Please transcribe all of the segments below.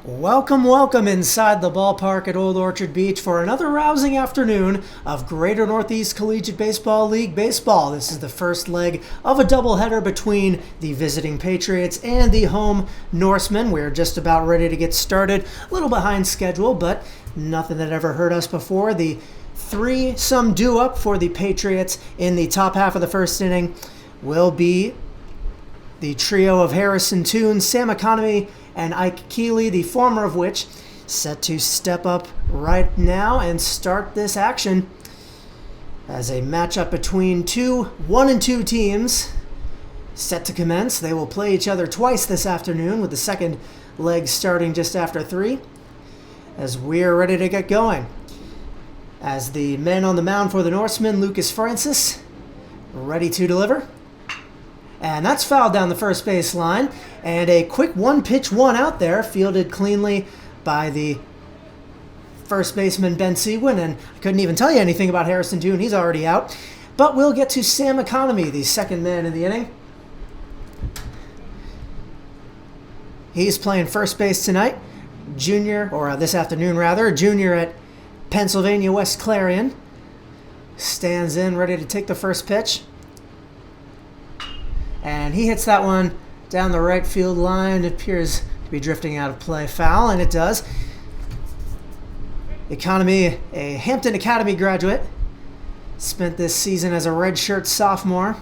Welcome, welcome inside the ballpark at Old Orchard Beach for another rousing afternoon of Greater Northeast Collegiate Baseball League baseball. This is the first leg of a doubleheader between the visiting Patriots and the home Norsemen. We're just about ready to get started. A little behind schedule, but nothing that ever hurt us before. The three-some do-up for the Patriots in the top half of the first inning will be the trio of Harrison Toon, Sam Economy, and Ike Keeley, the former of which set to step up right now and start this action as a matchup between two 1-2 teams set to commence. They will play each other twice this afternoon, with the second leg starting just after 3 as we're ready to get going. As the man on the mound for the Norsemen, Lucas Francis, ready to deliver. And that's fouled down the first base line. And a quick one-pitch one out there, fielded cleanly by the first baseman, Ben Seguin. And I couldn't even tell you anything about Harrison Toon. He's already out. But we'll get to Sam Economy, the second man in the inning. He's playing first base tonight. This afternoon rather. Junior at Pennsylvania West Clarion. Stands in, ready to take the first pitch. And he hits that one down the right field line. It appears to be drifting out of play. Foul, and it does. Economy, a Hampton Academy graduate, spent this season as a redshirt sophomore,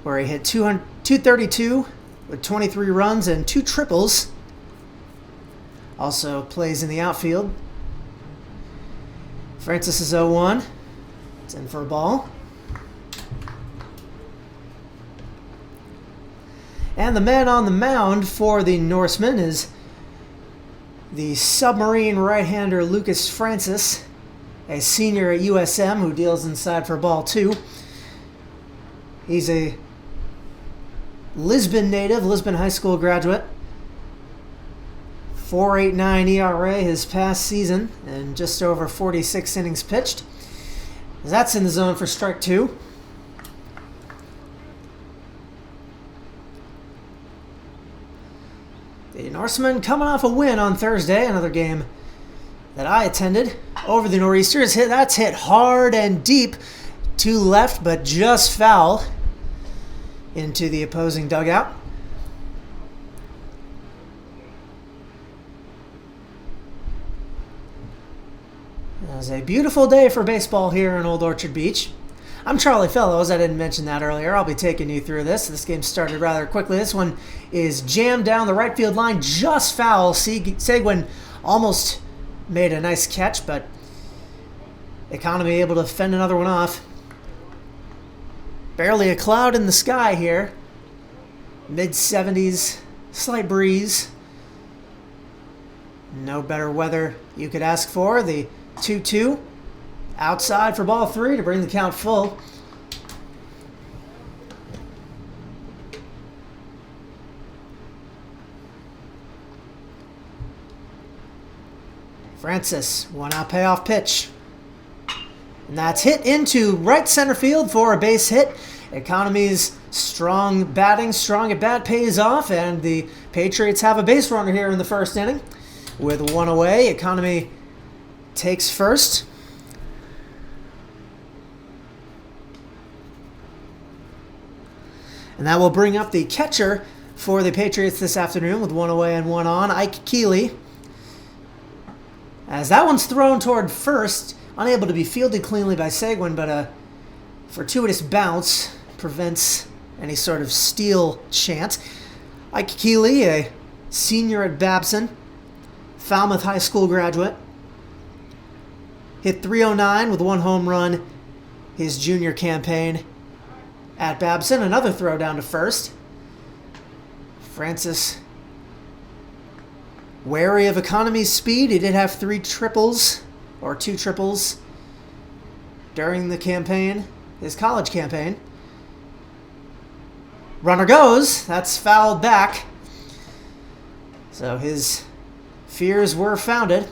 where he hit 232 with 23 runs and 2 triples. Also plays in the outfield. Francis is 0-1. It's in for a ball. And the man on the mound for the Norsemen is the submarine right-hander Lucas Francis, a senior at USM who deals inside for ball 2. He's a Lisbon native, Lisbon High School graduate. 4.89 ERA his past season and just over 46 innings pitched. That's in the zone for strike 2. The Norsemen coming off a win on Thursday, another game that I attended over the Nor'easters. That's hit hard and deep to left, but just foul into the opposing dugout. It was a beautiful day for baseball here in Old Orchard Beach. I'm Charlie Fellows. I didn't mention that earlier. I'll be taking you through this. This game started rather quickly. This one is jammed down the right field line, just foul. Seguin almost made a nice catch, but Economy able to fend another one off. Barely a cloud in the sky here. Mid-70s, slight breeze. No better weather you could ask for. The 2-2. Outside for ball 3 to bring the count full. Francis, 1-out payoff pitch. And that's hit into right center field for a base hit. Economy's strong batting, strong at bat pays off, and the Patriots have a base runner here in the first inning. With 1 away, Economy takes first. And that will bring up the catcher for the Patriots this afternoon with 1 away and 1 on, Ike Keeley. As that one's thrown toward first, unable to be fielded cleanly by Seguin, but a fortuitous bounce prevents any sort of steal chance. Ike Keeley, a senior at Babson, Falmouth High School graduate, hit .309 with 1 home run his junior campaign at Babson. Another throw down to first. Francis, wary of Economy's speed. He did have 2 triples during the campaign, his college campaign. Runner goes. That's fouled back. So his fears were founded.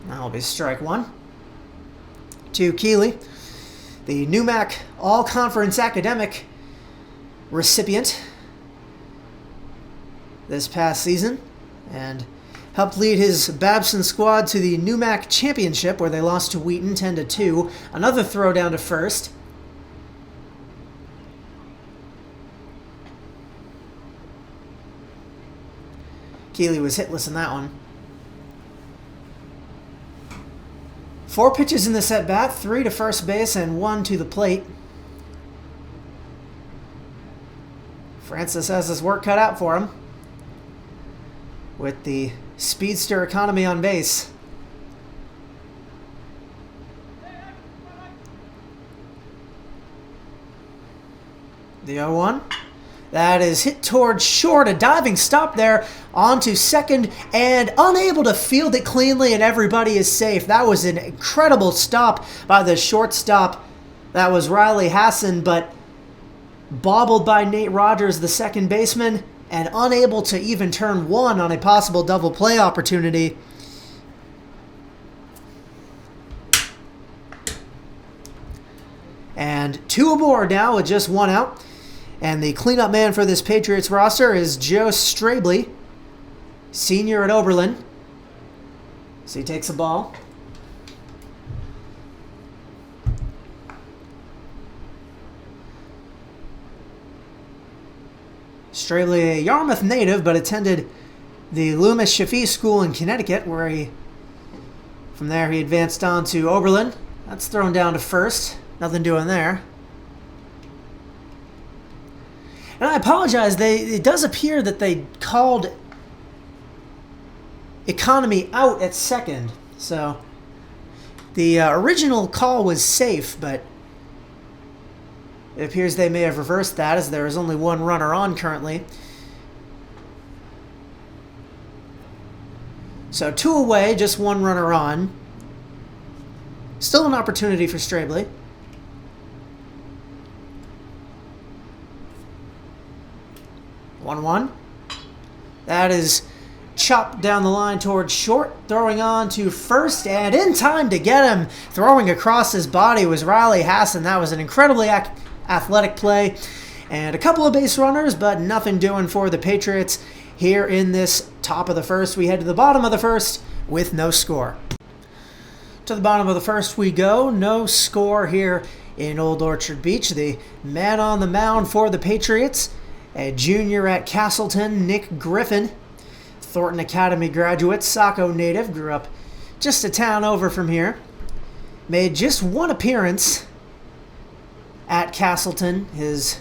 That'll be strike 1 to Keeley. The NUMAC All-Conference Academic recipient this past season. and helped lead his Babson squad to the NEWMAC Championship, where they lost to Wheaton 10-2. Another throw down to first. Keeley was hitless in that one. 4 pitches in this at-bat, 3 to first base and 1 to the plate. Francis has his work cut out for him with the speedster economy on base. The 0-1. That is hit towards short. A diving stop there onto second and unable to field it cleanly, and everybody is safe. That was an incredible stop by the shortstop. That was Riley Hassan, but bobbled by Nate Rogers, the second baseman, and unable to even turn one on a possible double play opportunity. And 2 aboard now with just 1 out. And the cleanup man for this Patriots roster is Joe Strabley, senior at Oberlin. So he takes the ball. Strabley, a Yarmouth native, but attended the Loomis Chaffee School in Connecticut, where from there he advanced on to Oberlin. That's thrown down to first. Nothing doing there. And I apologize, it does appear that they called economy out at second. So the original call was safe, but it appears they may have reversed that, as there is only 1 runner on currently. So 2 away, just 1 runner on. Still an opportunity for Strabley. 1-1. That is chopped down the line towards short, throwing on to first, and in time to get him. Throwing across his body was Riley Hassan. That was an incredibly athletic play. And a couple of base runners, but nothing doing for the Patriots here in this top of the first. We head to the bottom of the first with no score. To the bottom of the first we go. No score here in Old Orchard Beach. The man on the mound for the Patriots, a junior at Castleton, Nick Griffin, Thornton Academy graduate, Saco native, grew up just a town over from here. Made just 1 appearance at Castleton his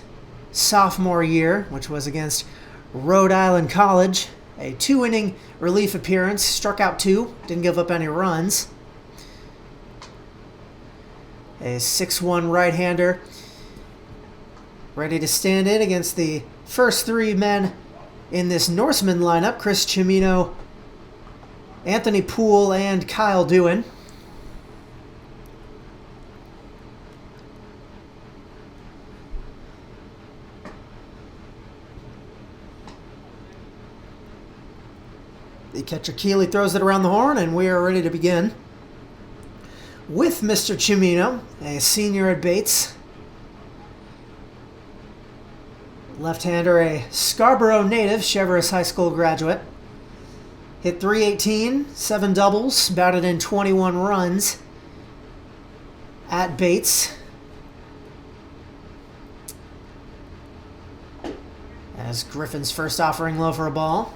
sophomore year, which was against Rhode Island College. A 2-inning relief appearance, struck out 2, didn't give up any runs. A 6'1" right-hander, ready to stand in against the first 3 men in this Norsemen lineup: Chris Cimino, Anthony Poole, and Kyle Dewin. The catcher Keeley throws it around the horn, and we are ready to begin with Mr. Cimino, a senior at Bates. Left-hander, a Scarborough native, Cheverus High School graduate. Hit .318, 7 doubles, batted in 21 runs at Bates. As Griffin's first offering low for a ball.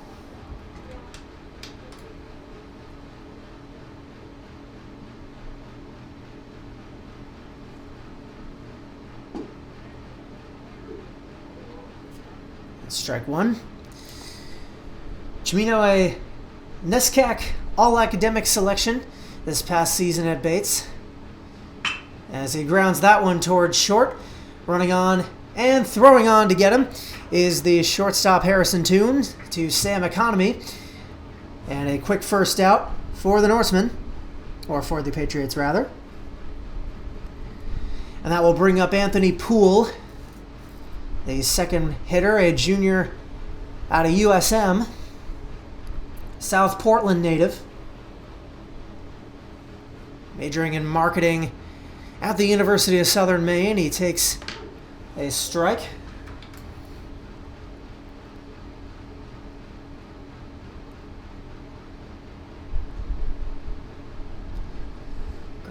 Strike 1. Cimino, a NESCAC All-Academic selection this past season at Bates. As he grounds that one towards short, running on and throwing on to get him is the shortstop Harrison Toon to Sam Economy. And a quick first out for the Norsemen, or for the Patriots rather. And that will bring up Anthony Poole, the second hitter, a junior out of USM, South Portland native, majoring in marketing at the University of Southern Maine. He takes a strike.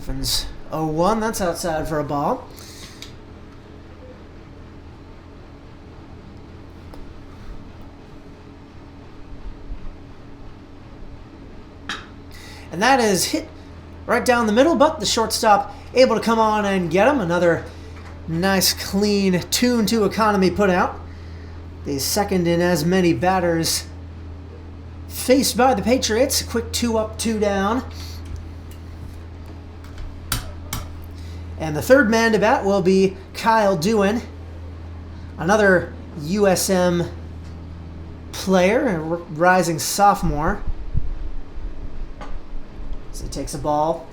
Griffin's 0-1. That's outside for a ball. And that is hit right down the middle, but the shortstop able to come on and get him. Another nice, clean, 2-2 economy put out. The second in as many batters faced by the Patriots. A quick 2 up, 2 down. And the third man to bat will be Kyle Dewin, another USM player, a rising sophomore. So he takes a ball.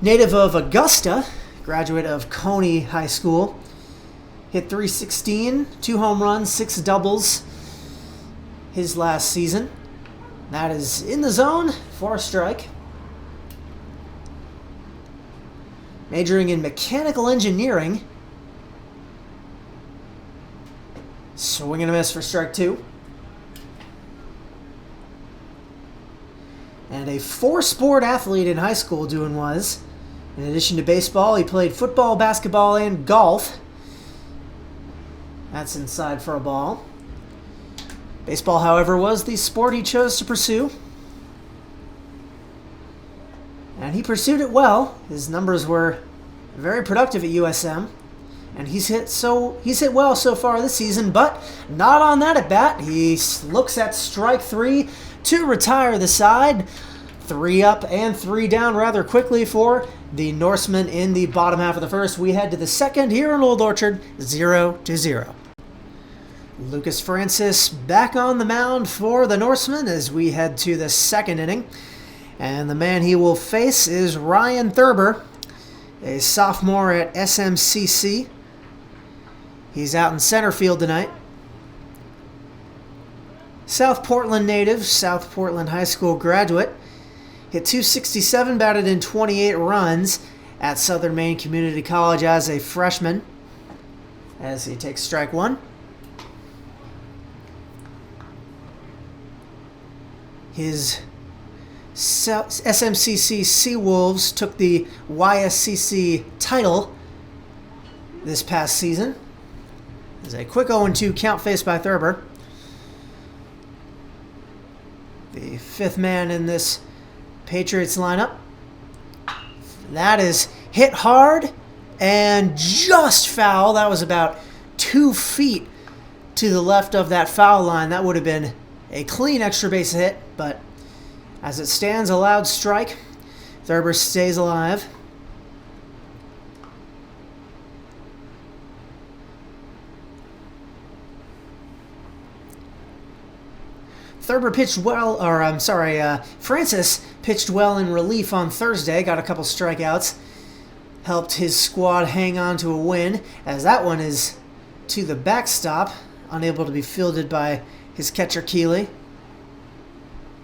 Native of Augusta, graduate of Coney High School. Hit .316, 2 home runs, 6 doubles his last season. That is in the zone for a strike. Majoring in mechanical engineering. Swing and a miss for strike 2. And a 4-sport athlete in high school, Dewin was. In addition to baseball, he played football, basketball, and golf. That's inside for a ball. Baseball, however, was the sport he chose to pursue. And he pursued it well. His numbers were very productive at USM. And he's hit well so far this season, but not on that at bat. He looks at strike 3 to retire the side. 3 up and 3 down rather quickly for the Norsemen in the bottom half of the first. We head to the second here in Old Orchard, 0-0. Lucas Francis back on the mound for the Norsemen as we head to the second inning. And the man he will face is Ryan Thurber, a sophomore at SMCC. He's out in center field tonight. South Portland native, South Portland High School graduate. Hit .267, batted in 28 runs at Southern Maine Community College as a freshman. As he takes strike 1. His SMCC Seawolves took the YSCC title this past season. There's a quick 0-2 count faced by Thurber. The 5th man in this Patriots lineup. That is hit hard and just foul. That was about 2 feet to the left of that foul line. That would have been a clean extra base hit, but as it stands, a loud strike. Thurber stays alive. Thurber pitched well, Francis pitched well in relief on Thursday, got a couple strikeouts, helped his squad hang on to a win, as that one is to the backstop, unable to be fielded by his catcher Keeley.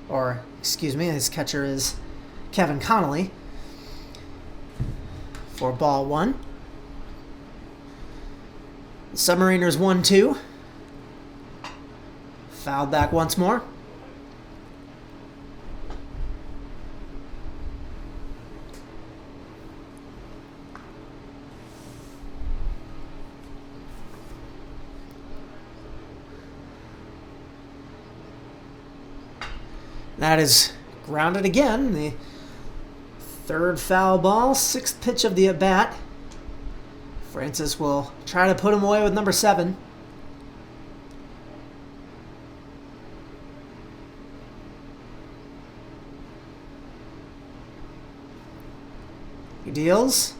Or, excuse me, his catcher is Kevin Connolly for ball 1. The Submariners 1-2. Fouled back once more. That is grounded again. The 3rd foul ball, 6th pitch of the at-bat. Francis will try to put him away with number 7. He deals.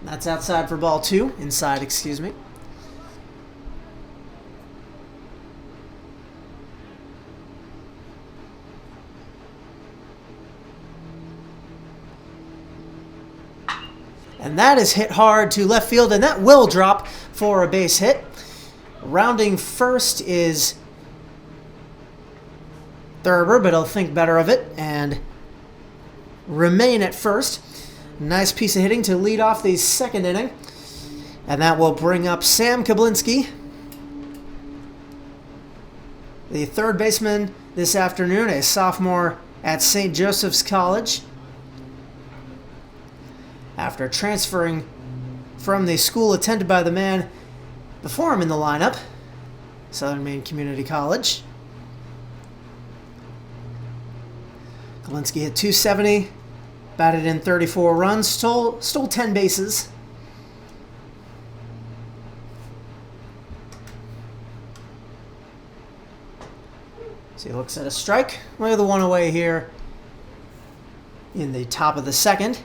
That's outside for ball 2. Inside, excuse me. And that is hit hard to left field, and that will drop for a base hit. Rounding first is Thurber, but he'll think better of it and remain at first. Nice piece of hitting to lead off the second inning. And that will bring up Sam Kablinski, the 3rd baseman this afternoon, a sophomore at St. Joseph's College. after transferring from the school attended by the man before him in the lineup, Southern Maine Community College. Kalinske hit .270, batted in 34 runs, stole 10 bases. So he looks at a strike. Look at the one away here in the top of the second.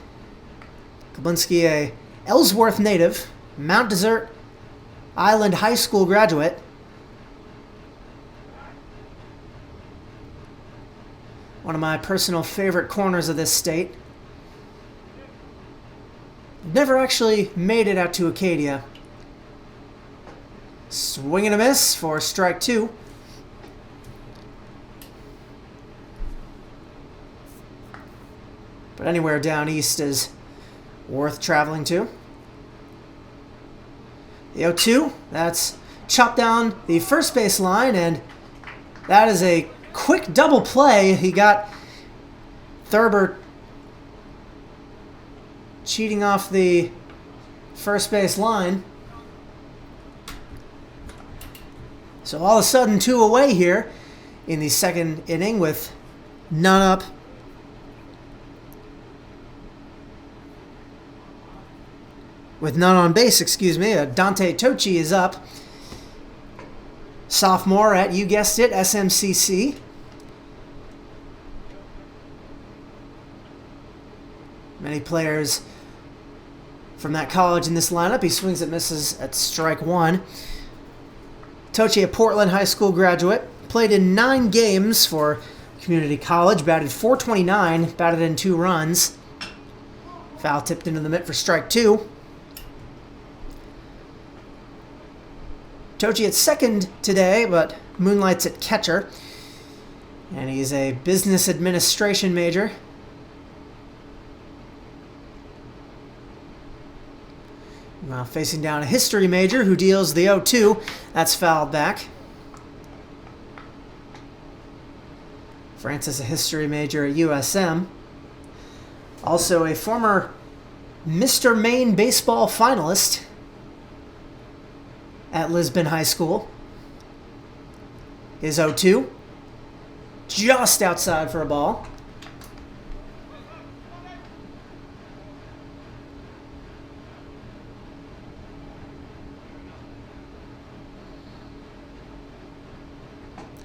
Kalinske, a Ellsworth native, Mount Desert Island High School graduate. One of my personal favorite corners of this state. Never actually made it out to Acadia. Swing and a miss for strike 2. But anywhere down east is worth traveling to. The 0-2, that's chopped down the first base line, and that is a quick double play. He got Thurber cheating off the first base line. So all of a sudden, 2 away here in the second inning with none up. With none on base, excuse me. Dante Tochi is up. Sophomore at, you guessed it, SMCC. Many players from that college in this lineup. He swings and misses at strike 1. Tochi, a Portland High School graduate, played in 9 games for community college, batted .429, batted in 2 runs. Foul tipped into the mitt for strike 2. Tochi at second today, but moonlights at catcher. And he's a business administration major. Now facing down a history major who deals the 0-2. That's fouled back. Francis, a history major at USM. Also a former Mr. Maine baseball finalist at Lisbon High School. His 0-2. Just outside for a ball.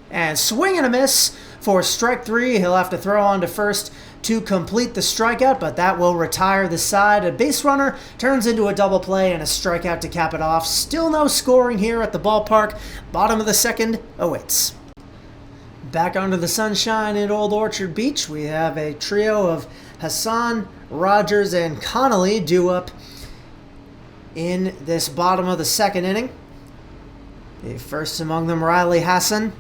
And swing and a miss for strike 3. He'll have to throw on to first to complete the strikeout, but that will retire the side. A base runner turns into a double play and a strikeout to cap it off. Still no scoring here at the ballpark. Bottom of the second awaits. Back under the sunshine at Old Orchard Beach, we have a trio of Hassan, Rogers, and Connolly due up in this bottom of the second inning. The first among them, Riley Hassan,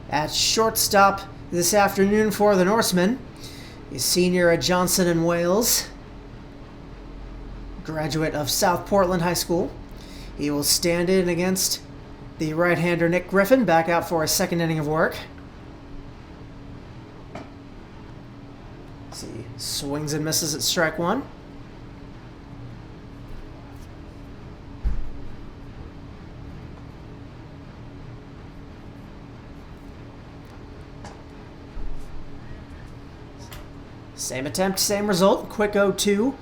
at shortstop this afternoon for the Norsemen. He's senior at Johnson and Wales, graduate of South Portland High School. He will stand in against the right-hander Nick Griffin, back out for a second inning of work. See, swings and misses at strike 1. Same attempt, same result. Quick 0-2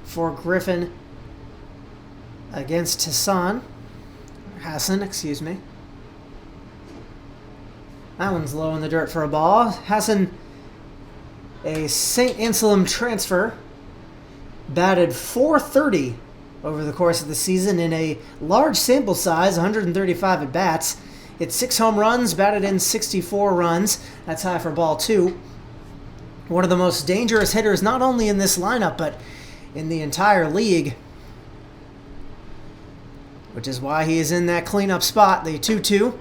for Griffin against Hassan, excuse me. That one's low in the dirt for a ball. Hassan, a St. Anselm transfer, batted .430 over the course of the season in a large sample size, 135 at-bats. Hit 6 home runs, batted in 64 runs. That's high for ball 2. One of the most dangerous hitters, not only in this lineup, but in the entire league. Which is why he is in that cleanup spot. The 2-2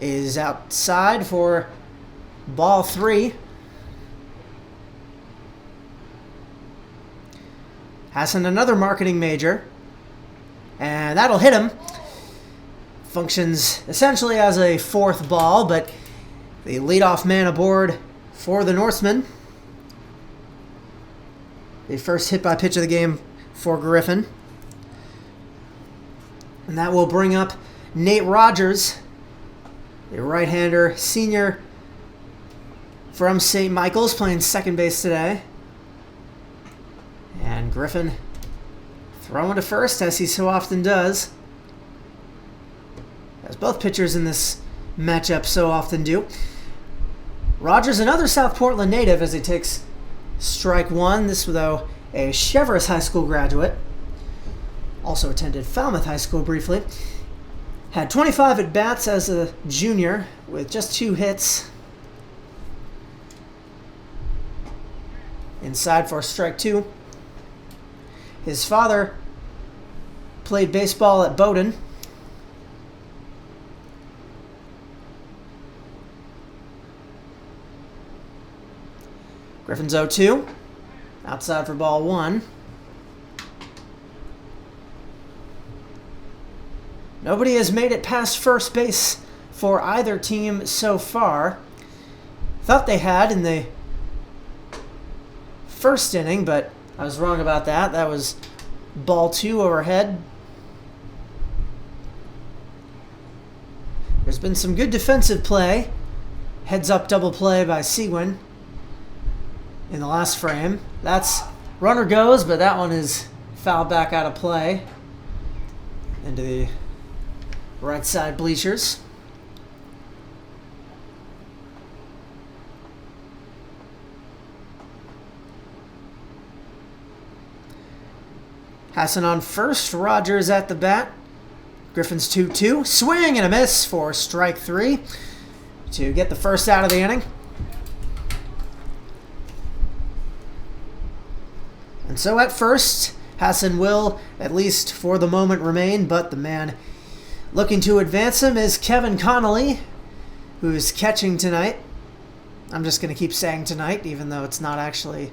is outside for ball 3. Hassan, another marketing major. And that'll hit him. Functions essentially as a 4th ball, but the leadoff man aboard for the Norsemen. The first hit by pitch of the game for Griffin. And that will bring up Nate Rogers, the right-hander senior from St. Michael's, playing second base today. And Griffin throwing to first, as he so often does. As both pitchers in this matchup so often do. Rogers, another South Portland native, as he takes strike one. This, though, a Cheverus High School graduate. Also attended Falmouth High School briefly. Had 25 at-bats as a junior with just 2 hits. Inside for strike 2. His father played baseball at Bowdoin. Griffin's 0-2. Outside for ball 1. Nobody has made it past first base for either team so far. Thought they had in the first inning, but I was wrong about that. That was ball 2 overhead. There's been some good defensive play. Heads up double play by Seguin in the last frame. That's runner goes, but that one is fouled back out of play into the right side bleachers. Hassan on first, Rogers at the bat. Griffin's 2-2. Swing and a miss for strike 3 to get the first out of the inning. And so at first, Hassan will, at least for the moment, remain, but the man looking to advance him is Kevin Connolly, who's catching tonight. I'm just going to keep saying tonight, even though it's not actually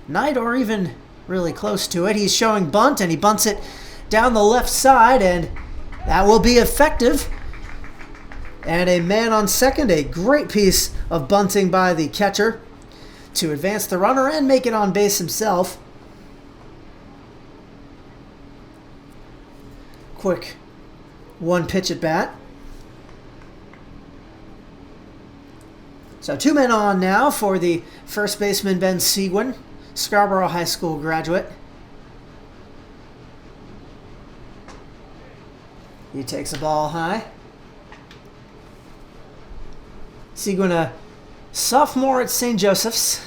night or even really close to it. He's showing bunt, and he bunts it down the left side, and that will be effective. And a man on second, a great piece of bunting by the catcher to advance the runner and make it on base himself. Quick 1 pitch at bat. So 2 men on now for the first baseman, Ben Seguin, Scarborough High School graduate. He takes a ball high. Seguin, a sophomore at St. Joseph's.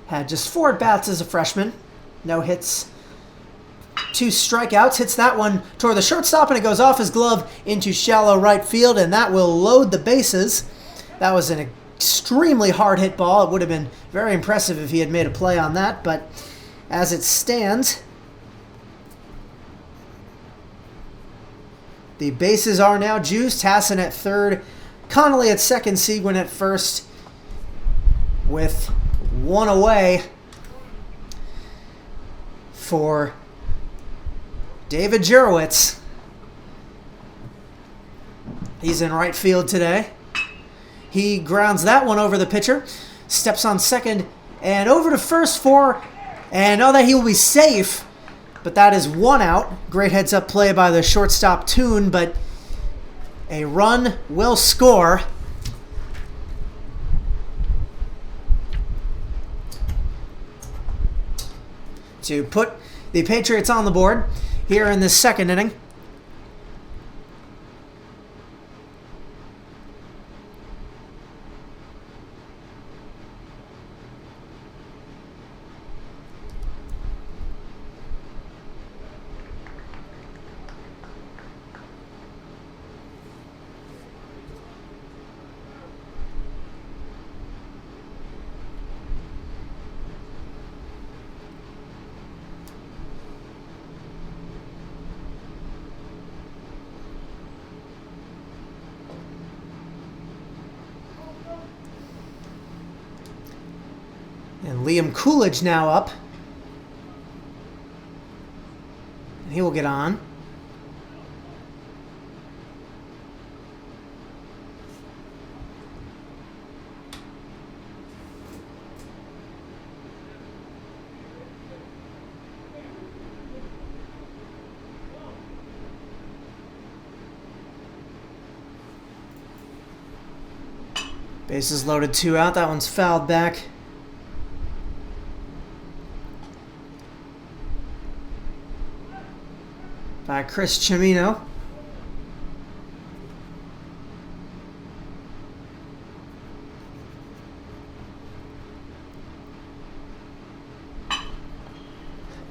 Had just 4 at-bats as a freshman. No hits. 2 strikeouts. Hits that one toward the shortstop, and it goes off his glove into shallow right field, and that will load the bases. That was an extremely hard hit ball. It would have been very impressive if he had made a play on that, but as it stands, the bases are now juiced. Hassan at third, Connolly at second, Seguin at first, with 1 away for David Jurowitz. He's in right field today. He grounds that one over the pitcher, steps on second, and over to first for, and oh, that he will be safe, but that is 1 out. Great heads-up play by the shortstop Toon, but a run will score. To put the Patriots on the board here in the second inning. And Liam Coolidge now up. And he will get on. Bases loaded, 2 out. That one's fouled back. By Chris Cimino.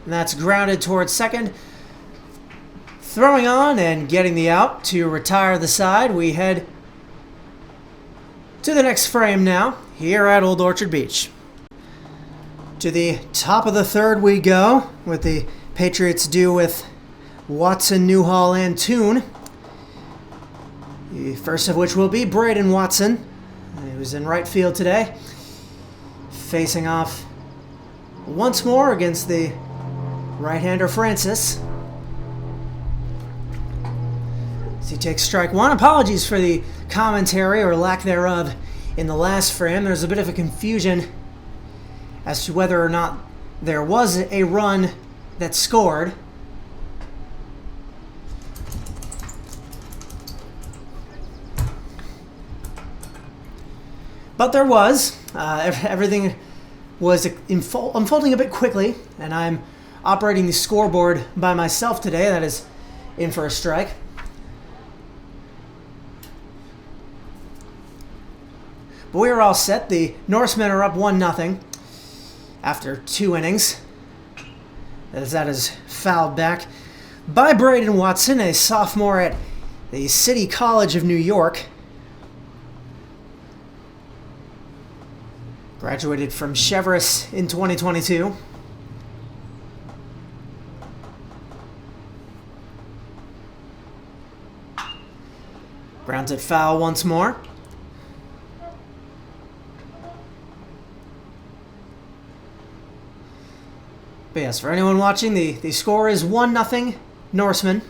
And that's grounded towards second. Throwing on and getting the out to retire the side. We head to the next frame now, here at Old Orchard Beach. To the top of the third we go, with the Patriots due with Watson, Newhall, and Toon. The first of which will be Braden Watson, who's in right field today, facing off once more against the right-hander Francis. As he takes strike one. Apologies for the commentary or lack thereof in the last frame. There's a bit of a confusion as to whether or not there was a run that scored. But there was. Everything was unfolding a bit quickly, and I'm operating the scoreboard by myself today. That is in for a strike. But we are all set. The Norsemen are up 1-0 after 2 innings. As that is fouled back by Braden Watson, a sophomore at the City College of New York. Graduated from Cheverus in 2022. Grounds it foul once more. But yes, for anyone watching, the score is 1-0 Norsemen.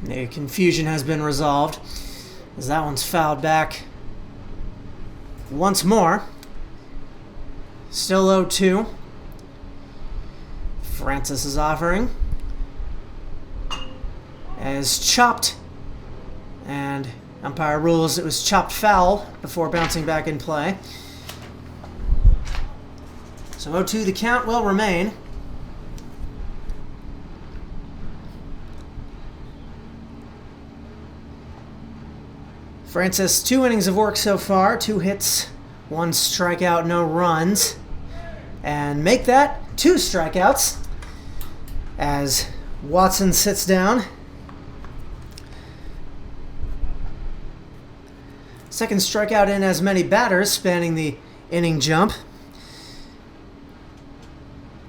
The confusion has been resolved, as that one's fouled back once more. Still 0-2. Francis is offering. As chopped, and umpire rules it was chopped foul before bouncing back in play. So 0-2, the count will remain. Francis, 2 innings of work so far, 2 hits, 1 strikeout, no runs. And make that 2 strikeouts as Watson sits down. Second strikeout in as many batters spanning the inning jump.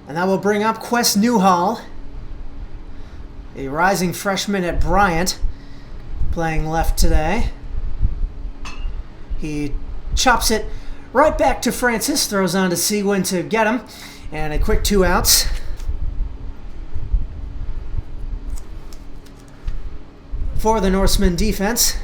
And that will bring up Quest Newhall, a rising freshman at Bryant, playing left today. He chops it right back to Francis, throws on to Seguin to get him, and a quick 2 outs. For the Norsemen defense.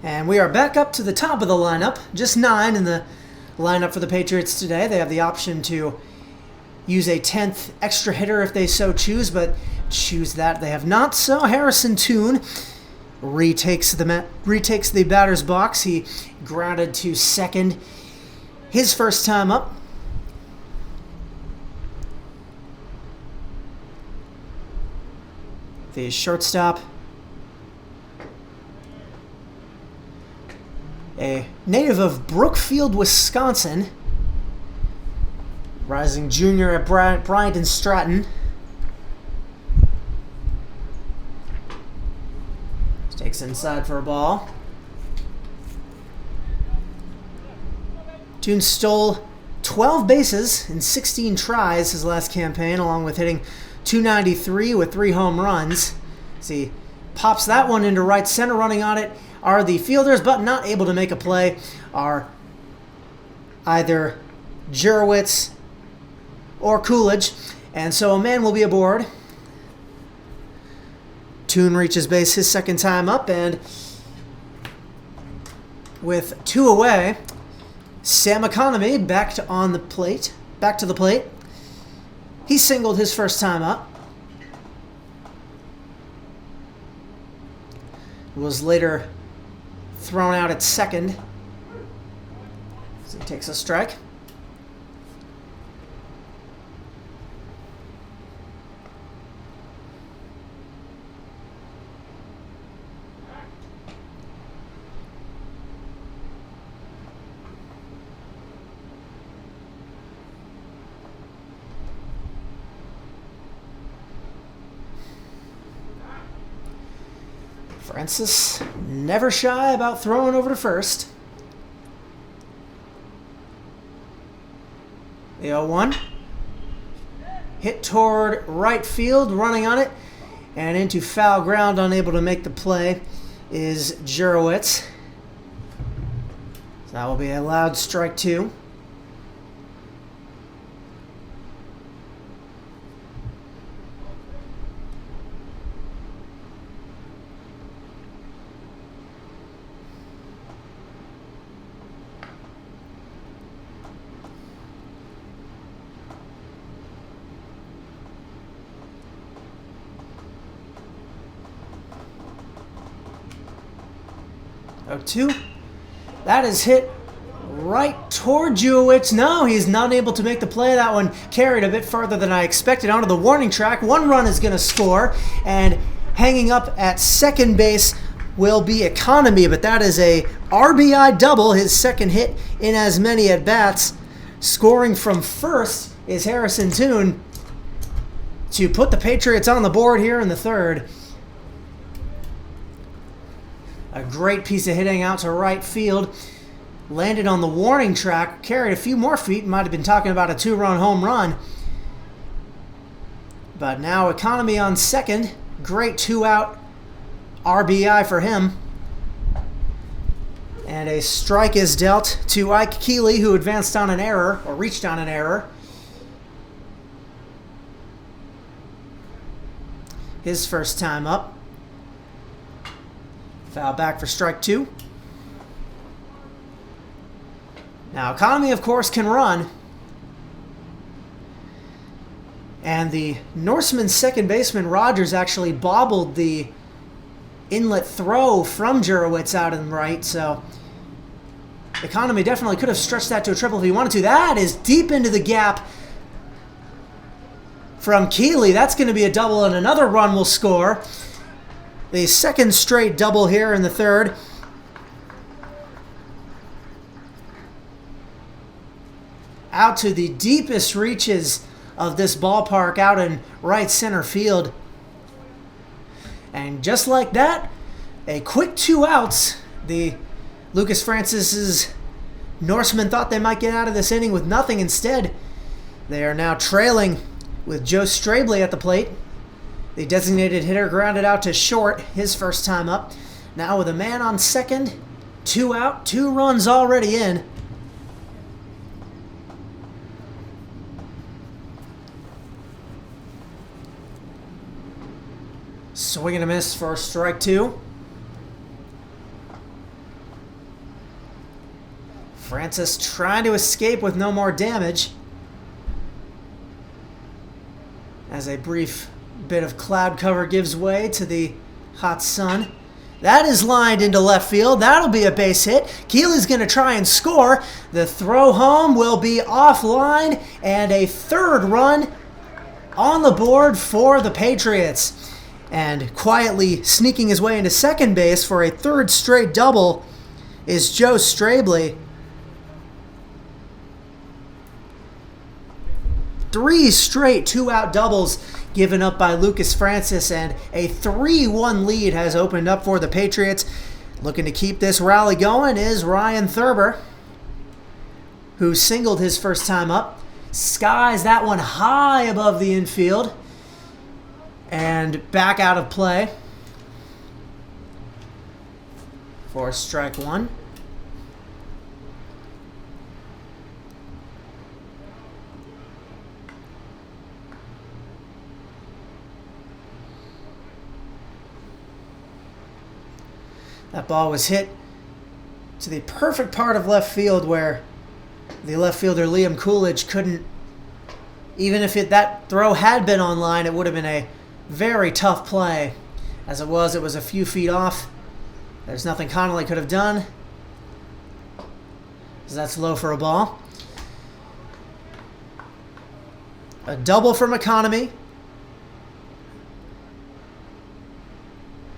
And we are back up to the top of the lineup. Just 9 in the lineup for the Patriots today. They have the option to use a 10th extra hitter if they so choose, but choose that they have not. So Harrison Toon retakes the batter's box. He grounded to second his first time up. The shortstop, a native of Brookfield, Wisconsin, rising junior at Bryant and Stratton. Takes inside for a ball. Toon stole 12 bases in 16 tries his last campaign, along with hitting .293 with 3 home runs. As he pops that one into right center. Running on it are the fielders, but not able to make a play are either Jurowitz or Coolidge. And so a man will be aboard. Toon reaches base his second time up, and with 2 away, Sam Economy back to the plate. He singled his first time up. Was later thrown out at second as he takes a strike. Francis never shy about throwing over to first. The 0-1. Hit toward right field, running on it, and into foul ground, unable to make the play, is Jurowitz. So that will be a loud strike 2. Oh, 2. That is hit right toward Jurowitz. No, he's not able to make the play. That one carried a bit farther than I expected onto the warning track. 1 run is going to score, and hanging up at second base will be Economy, but that is a RBI double, his second hit in as many at-bats. Scoring from first is Harrison Toon to put the Patriots on the board here in the third. A great piece of hitting out to right field. Landed on the warning track, carried a few more feet, might have been talking about a 2-run home run. But now Economy on second. Great 2-out RBI for him. And a strike is dealt to Ike Keeley, who advanced on an error, or reached on an error. His first time up. Foul back for strike 2. Now, Economy, of course, can run. And the Norseman second baseman, Rogers, actually bobbled the inlet throw from Jurowitz out in right, so Economy definitely could have stretched that to a triple if he wanted to. That is deep into the gap from Keeley. That's going to be a double, and another run will score. The second straight double here in the third. Out to the deepest reaches of this ballpark, out in right center field. And just like that, a quick 2 outs. The Lucas Francis's Norsemen thought they might get out of this inning with nothing. Instead, they are now trailing with Joe Strabley at the plate. The designated hitter grounded out to short his first time up. Now with a man on second, 2 out, 2 runs already in. Swing and a miss for strike 2. Francis trying to escape with no more damage. As a brief bit of cloud cover gives way to the hot sun. That is lined into left field. That'll be a base hit. Keeley's going to try and score. The throw home will be offline, and a third run on the board for the Patriots. And quietly sneaking his way into second base for a third straight double is Joe Strabley. 3 straight 2-out doubles given up by Lucas Francis, and a 3-1 lead has opened up for the Patriots. Looking to keep this rally going is Ryan Thurber, who singled his first time up. Skies that one high above the infield and back out of play for strike 1. That ball was hit to the perfect part of left field where the left fielder Liam Coolidge couldn't, even if that throw had been on line, it would have been a very tough play. As it was a few feet off. There's nothing Connolly could have done. So that's low for a ball. A double from Economy.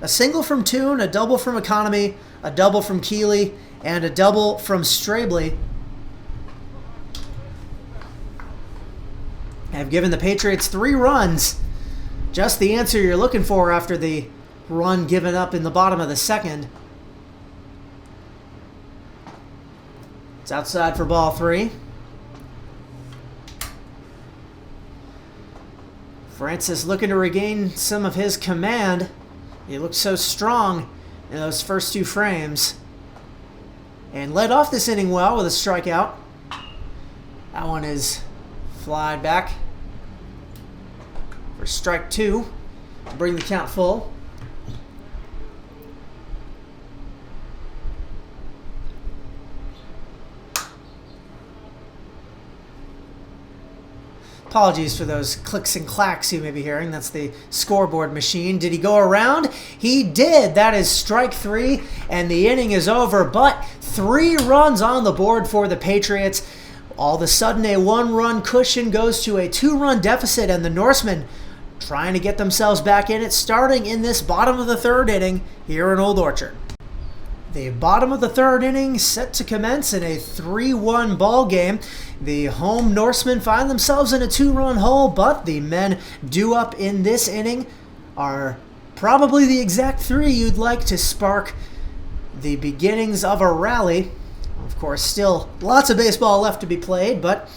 A single from Toon, a double from Economy, a double from Keeley, and a double from Strabley have given the Patriots 3 runs. Just the answer you're looking for after the run given up in the bottom of the second. It's outside for ball 3. Francis looking to regain some of his command. He looked so strong in those first 2 frames. And led off this inning well with a strikeout. That one is flied back for strike 2 to bring the count full. Apologies for those clicks and clacks you may be hearing. That's the scoreboard machine. Did he go around? He did. That is strike 3, and the inning is over. But 3 runs on the board for the Patriots. All of a sudden, a 1-run cushion goes to a 2-run deficit, and the Norsemen trying to get themselves back in it, starting in this bottom of the 3rd inning here in Old Orchard. The bottom of the 3rd inning set to commence in a 3-1 ball game. The home Norsemen find themselves in a 2-run hole, but the men due up in this inning are probably the exact 3 you'd like to spark the beginnings of a rally. Of course, still lots of baseball left to be played, but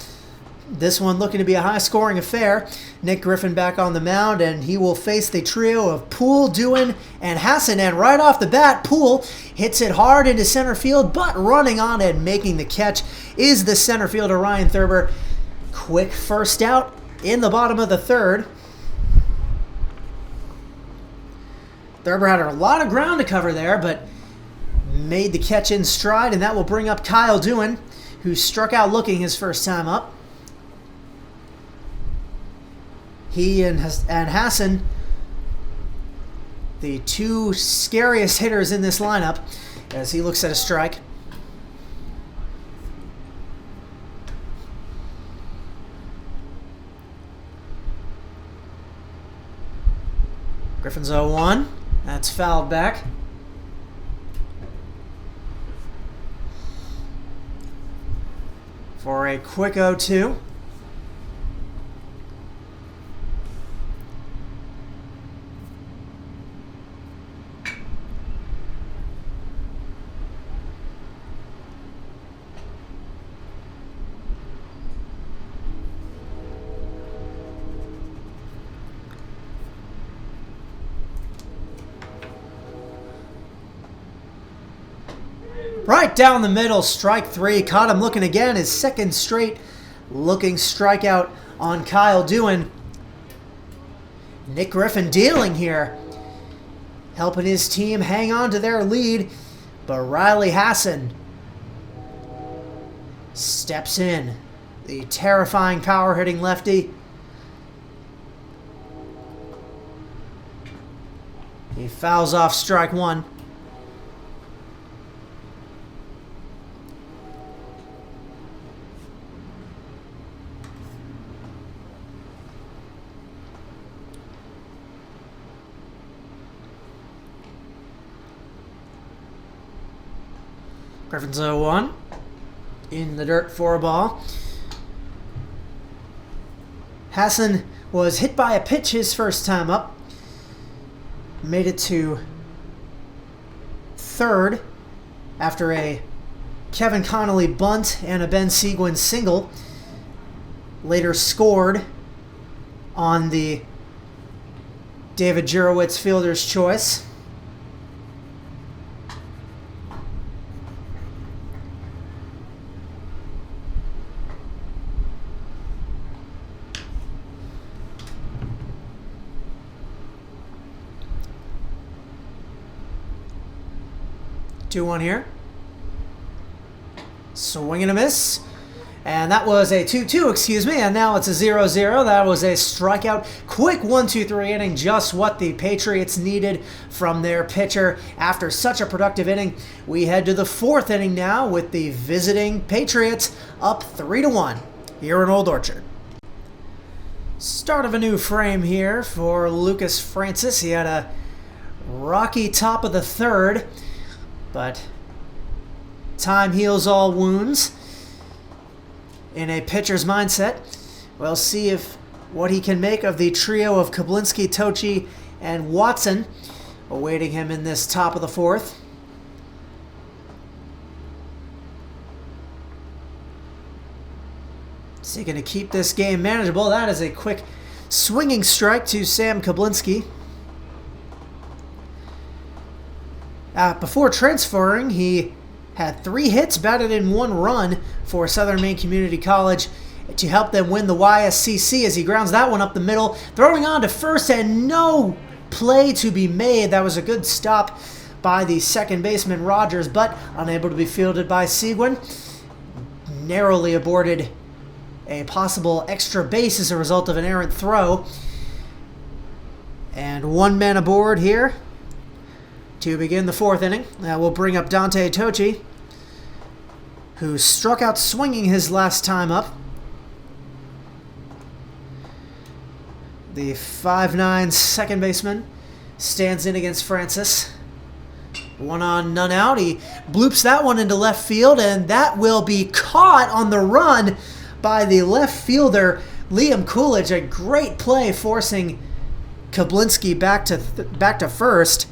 this one looking to be a high-scoring affair. Nick Griffin back on the mound, and he will face the trio of Poole, Doohan, and Hassan. And right off the bat, Poole hits it hard into center field, but running on and making the catch is the center fielder Ryan Thurber. Quick first out in the bottom of the 3rd. Thurber had a lot of ground to cover there, but made the catch in stride, and that will bring up Kyle Doohan, who struck out looking his first time up. He and Hassan, the 2 scariest hitters in this lineup, as he looks at a strike. Griffin's 0-1. That's fouled back. For a quick 0-2. Right down the middle, strike 3. Caught him looking again. His 2nd straight looking strikeout on Kyle Doohan. Nick Griffin dealing here, helping his team hang on to their lead. But Riley Hassan steps in. The terrifying power-hitting lefty. He fouls off strike 1. Griffin's 0-1. In the dirt for a ball. Hassan was hit by a pitch his first time up. Made it to 3rd after a Kevin Connolly bunt and a Ben Seguin single. Later scored on the David Jurowitz fielder's choice. 2-1 here. Swing and a miss. And that was a 2-2, excuse me, and now it's a 0-0. That was a strikeout. Quick 1-2-3 inning, just what the Patriots needed from their pitcher. After such a productive inning, we head to the 4th inning now with the visiting Patriots up 3-1 here in Old Orchard. Start of a new frame here for Lucas Francis. He had a rocky top of the 3rd, but time heals all wounds. In a pitcher's mindset, we'll see what he can make of the trio of Kablinski, Tochi, and Watson awaiting him in this top of the 4th. Seeking to keep this game manageable. That is a quick swinging strike to Sam Kablinski. Before transferring, he had 3 hits, batted in 1 run for Southern Maine Community College to help them win the YSCC as he grounds that one up the middle. Throwing on to first and no play to be made. That was a good stop by the second baseman Rogers, but unable to be fielded by Seguin. Narrowly aborted a possible extra base as a result of an errant throw. And 1 man aboard here to begin the 4th inning. We'll bring up Dante Tochi, who struck out swinging his last time up. The 5'9" second baseman stands in against Francis. 1 on, none out. He bloops that one into left field, and that will be caught on the run by the left fielder, Liam Coolidge. A great play forcing Kablinski back to first.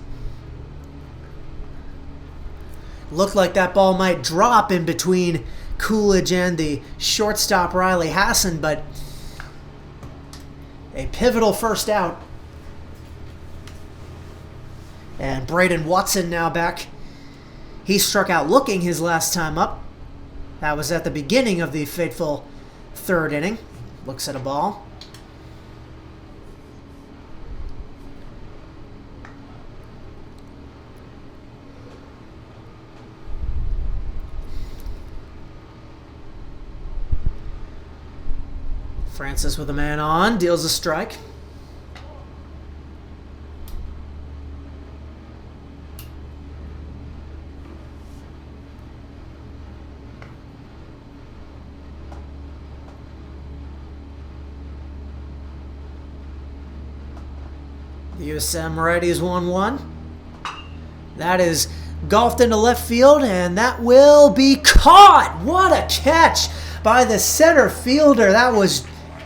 Looked like that ball might drop in between Coolidge and the shortstop Riley Hassan, but a pivotal first out. And Braden Watson now back. He struck out looking his last time up. That was at the beginning of the fateful 3rd inning. Looks at a ball. Francis with a man on, deals a strike. The USM righties 1-1. That is golfed into left field, and that will be caught. What a catch by the center fielder. That was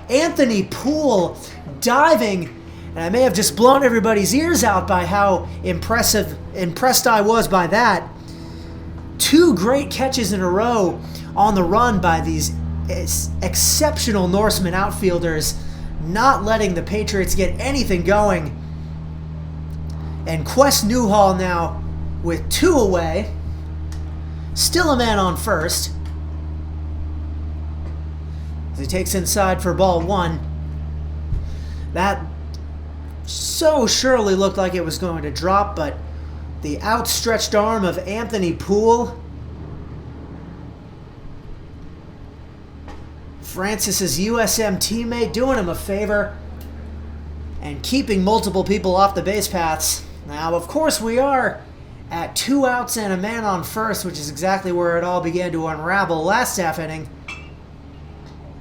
Anthony Poole diving, and I may have just blown everybody's ears out by how impressed I was by that. 2 great catches in a row on the run by these exceptional Norsemen outfielders, not letting the Patriots get anything going. And Quest Newhall now with 2 away. Still a man on first. He takes inside for ball 1. That so surely looked like it was going to drop, but the outstretched arm of Anthony Poole, Francis's USM teammate, doing him a favor and keeping multiple people off the base paths. Now, of course, we are at 2 outs and a man on first, which is exactly where it all began to unravel last half inning.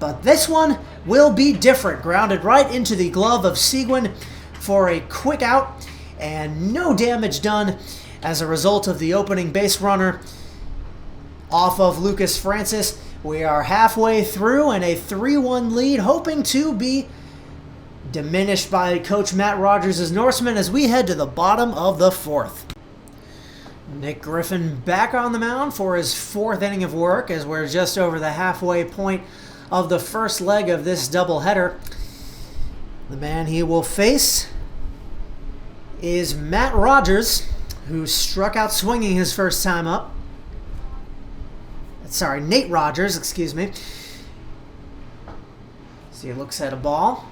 But this one will be different. Grounded right into the glove of Seguin for a quick out, and no damage done as a result of the opening base runner off of Lucas Francis. We are halfway through and a 3-1 lead, hoping to be diminished by Coach Matt Rogers' Norsemen as we head to the bottom of the 4th. Nick Griffin back on the mound for his 4th inning of work as we're just over the halfway point of the first leg of this doubleheader. The man he will face is Matt Rogers, who struck out swinging his first time up. Sorry, Nate Rogers, excuse me. So he looks at a ball.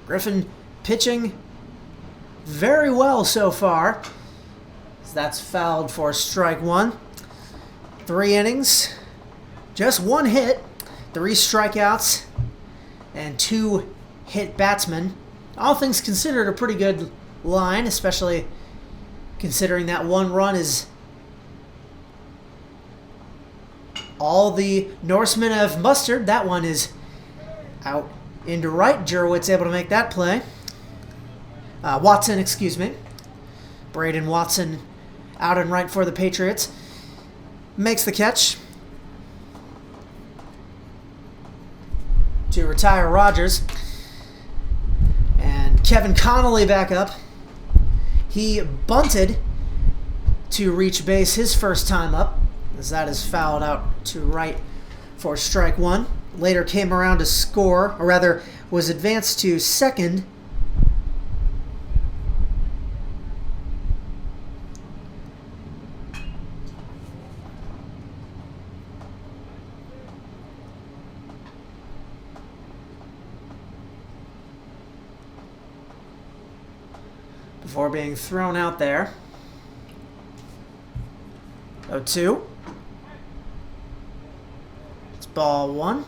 Griffin pitching very well so far. So that's fouled for strike one. 3 innings, just 1 hit, 3 strikeouts, and 2 hit batsmen. All things considered, a pretty good line, especially considering that 1 run is all the Norsemen have mustered. That one is out into right. Jurowitz able to make that play. Watson, excuse me. Braden Watson out and right for the Patriots. Makes the catch to retire Rogers. And Kevin Connolly back up. He bunted to reach base his first time up, as that is fouled out to right for strike one. Later came around to score, or rather was advanced to second. Before being thrown out there. 0-2. It's ball 1.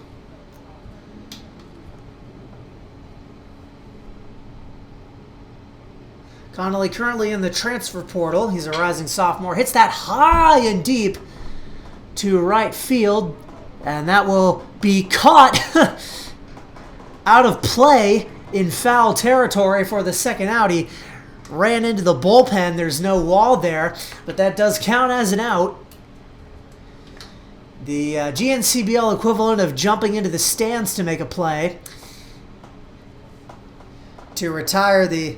Connolly currently in the transfer portal. He's a rising sophomore. Hits that high and deep to right field. And that will be caught out of play in foul territory for the second out. He ran into the bullpen. There's no wall there, but that does count as an out. The GNCBL equivalent of jumping into the stands to make a play to retire the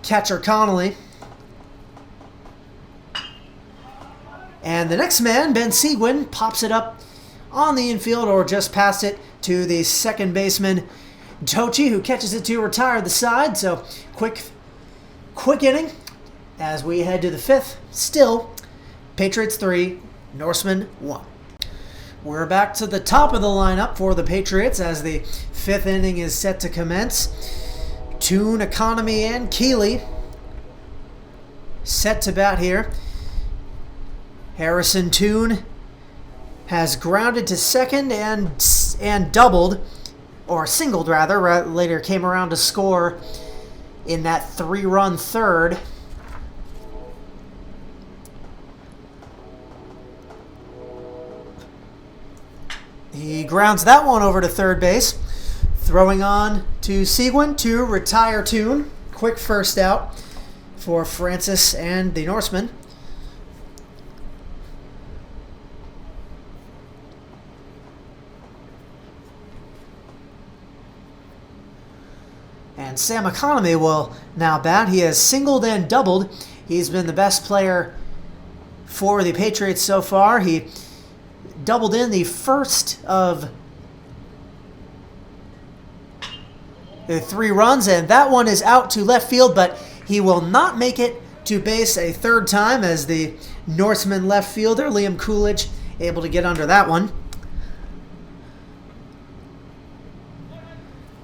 catcher Connolly. And the next man, Ben Seguin, pops it up on the infield or just past it to the second baseman Tochi, who catches it to retire the side. So quick inning as we head to the 5th. Still, Patriots 3, Norsemen 1. We're back to the top of the lineup for the Patriots as the 5th inning is set to commence. Toon, Economy, and Keeley set to bat here. Harrison Toon has grounded to second and doubled, or singled rather, later came around to score in that 3-run third. He grounds that one over to third base. Throwing on to Seguin to retire Toon. Quick first out for Francis and the Norsemen. And Sam Economy will now bat. He has singled and doubled. He's been the best player for the Patriots so far. He doubled in the first of the 3 runs, and that one is out to left field, but he will not make it to base a third time as the Norseman left fielder, Liam Coolidge, able to get under that one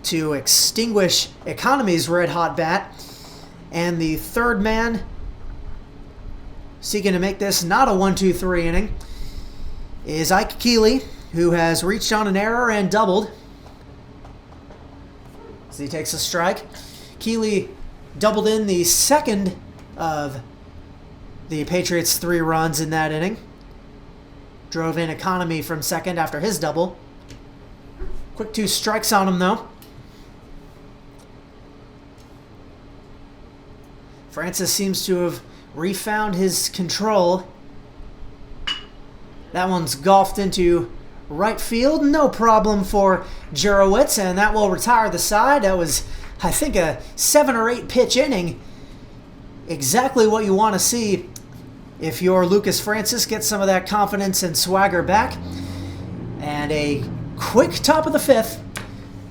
to extinguish Economy's red-hot bat. And the third man seeking to make this not a 1-2-3 inning is Ike Keeley, who has reached on an error and doubled as he takes a strike. Keeley doubled in the second of the Patriots' 3 runs in that inning. Drove in Economy from second after his double. Quick 2 strikes on him, though. Francis seems to have refound his control. That one's golfed into right field. No problem for Jurowitz, and that will retire the side. That was, I think, a 7 or 8 pitch inning. Exactly what you want to see if you're Lucas Francis. Get some of that confidence and swagger back. And a quick top of the 5th.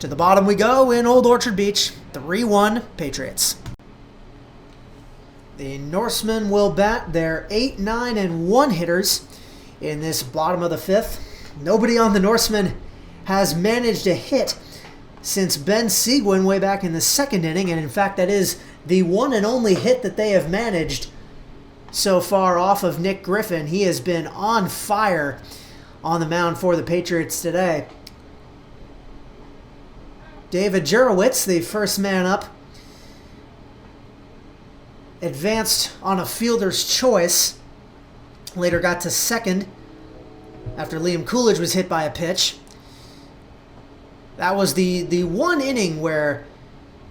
To the bottom we go in Old Orchard Beach. 3-1 Patriots. The Norsemen will bat their 8, 9, and 1 hitters in this bottom of the 5th. Nobody on the Norsemen has managed a hit since Ben Seguin way back in the second inning, and in fact that is the one and only hit that they have managed so far off of Nick Griffin. He has been on fire on the mound for the Patriots today. David Jurowitz, the first man up, advanced on a fielder's choice. Later got to second after Liam Coolidge was hit by a pitch. That was the one inning where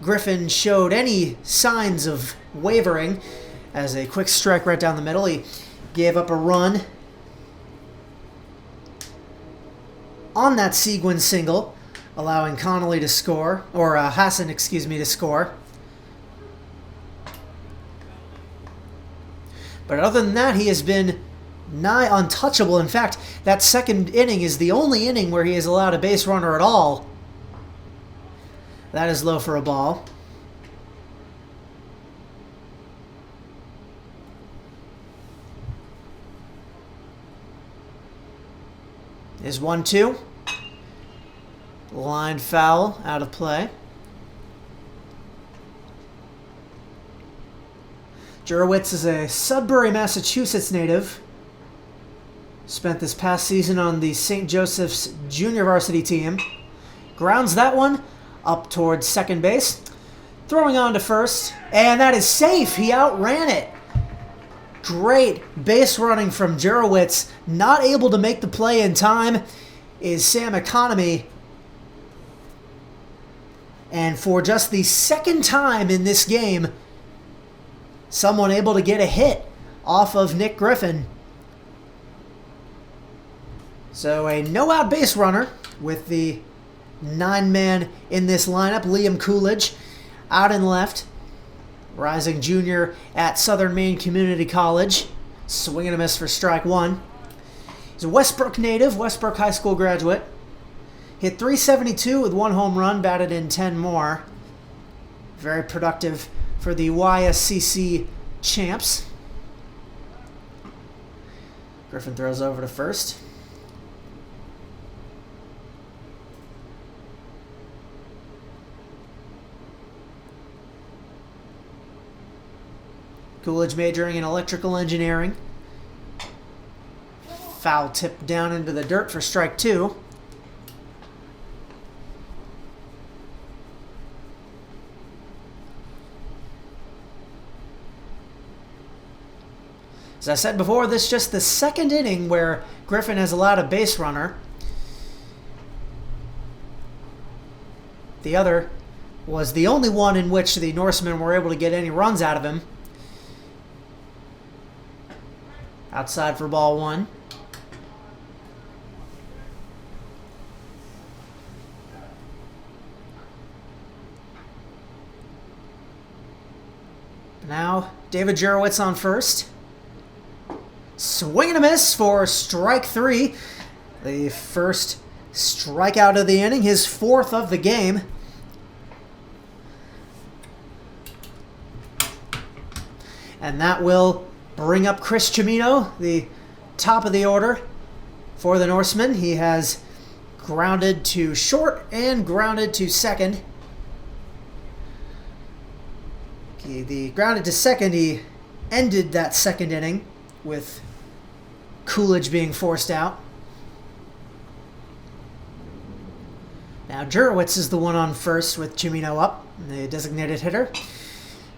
Griffin showed any signs of wavering, as a quick strike right down the middle. He gave up a run on that Seguin single, allowing Connolly to score, or Hassan, excuse me, to score. But other than that, he has been nigh untouchable. In fact, that second inning is the only inning where he has allowed a base runner at all. That is low for a ball. Is 1-2. Line foul, out of play. Jurowitz is a Sudbury, Massachusetts native. Spent this past season on the St. Joseph's junior varsity team. Grounds that one up towards second base. Throwing on to first, and that is safe. He outran it. Great base running from Jurowitz. Not able to make the play in time is Sam Economy. And for just the second time in this game, someone able to get a hit off of Nick Griffin. So a no-out base runner with the 9-man in this lineup. Liam Coolidge out in left. Rising junior at Southern Maine Community College. Swing and a miss for strike one. He's a Westbrook native, Westbrook High School graduate. Hit .372 with 1 home run, batted in 10 more. Very productive for the YSCC champs. Griffin throws over to first. Coolidge majoring in electrical engineering. Foul tip down into the dirt for strike two. As I said before, this is just the second inning where Griffin has allowed a base runner. The other was the only one in which the Norsemen were able to get any runs out of him. Outside for ball one. Now, David Jurowitz on first. Swing and a miss for strike three. The first strikeout of the inning, his fourth of the game. And that will bring up Chris Cimino, the top of the order for the Norsemen. He has grounded to short and grounded to second. The grounded to second, he ended that second inning with Coolidge being forced out. Now Jurowitz is the one on first with Cimino up, the designated hitter.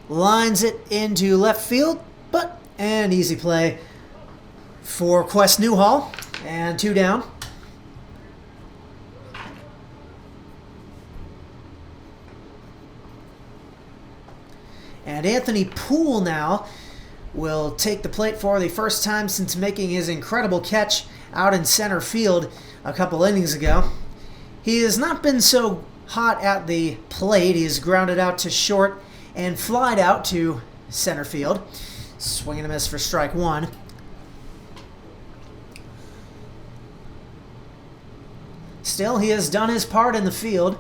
Lines it into left field, but an easy play for Quest Newhall, and 2 down. And Anthony Poole now will take the plate for the first time since making his incredible catch out in center field a couple innings ago. He has not been so hot at the plate. He has grounded out to short and flied out to center field. Swing and a miss for strike one. Still, he has done his part in the field.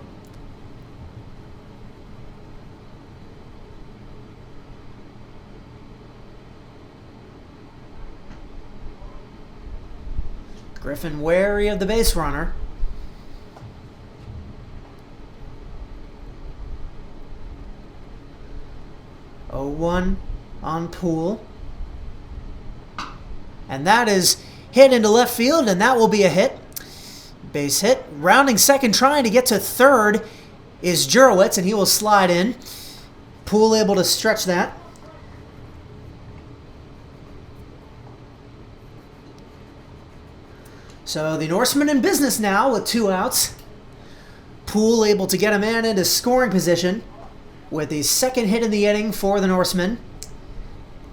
Griffin wary of the base runner. 2-1 on Poole. And that is hit into left field, and that will be a hit. Base hit. Rounding second, trying to get to third is Jurowitz, and he will slide in. Poole able to stretch that. So the Norsemen in business now with 2 outs. Poole able to get a man into scoring position with the second hit in the inning for the Norsemen.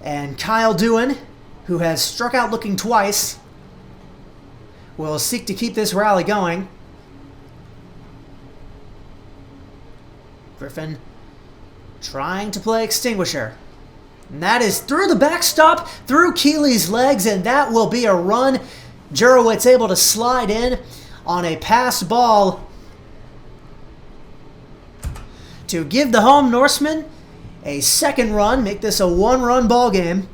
And Kyle Doohan, who has struck out looking twice, will seek to keep this rally going. Griffin trying to play extinguisher. And that is through the backstop, through Keeley's legs, and that will be a run. Jurowitz able to slide in on a pass ball to give the home Norsemen a second run, make this a 1-run ball game.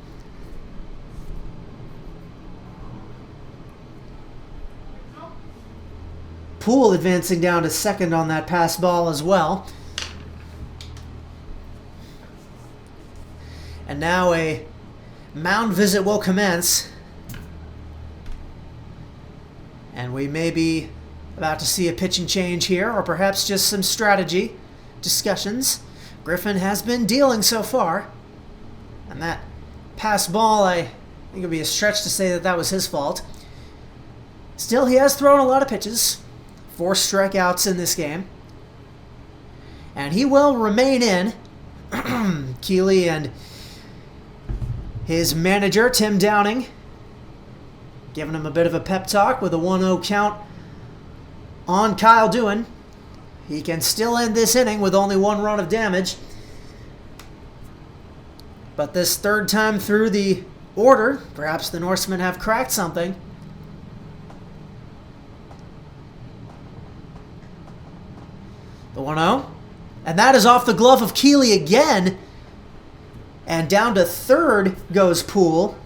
Poole advancing down to second on that pass ball as well. And now a mound visit will commence. And we may be about to see a pitching change here, or perhaps just some strategy discussions. Griffin has been dealing so far. And that pass ball, I think it would be a stretch to say that that was his fault. Still, he has thrown a lot of pitches. 4 strikeouts in this game. And he will remain in. Keeley and his manager, Tim Downing, giving him a bit of a pep talk with a 1-0 count on Kyle Doohan. He can still end this inning with only 1 run of damage. But this third time through the order, perhaps the Norsemen have cracked something. The 1-0. And that is off the glove of Keeley again. And down to third goes Poole.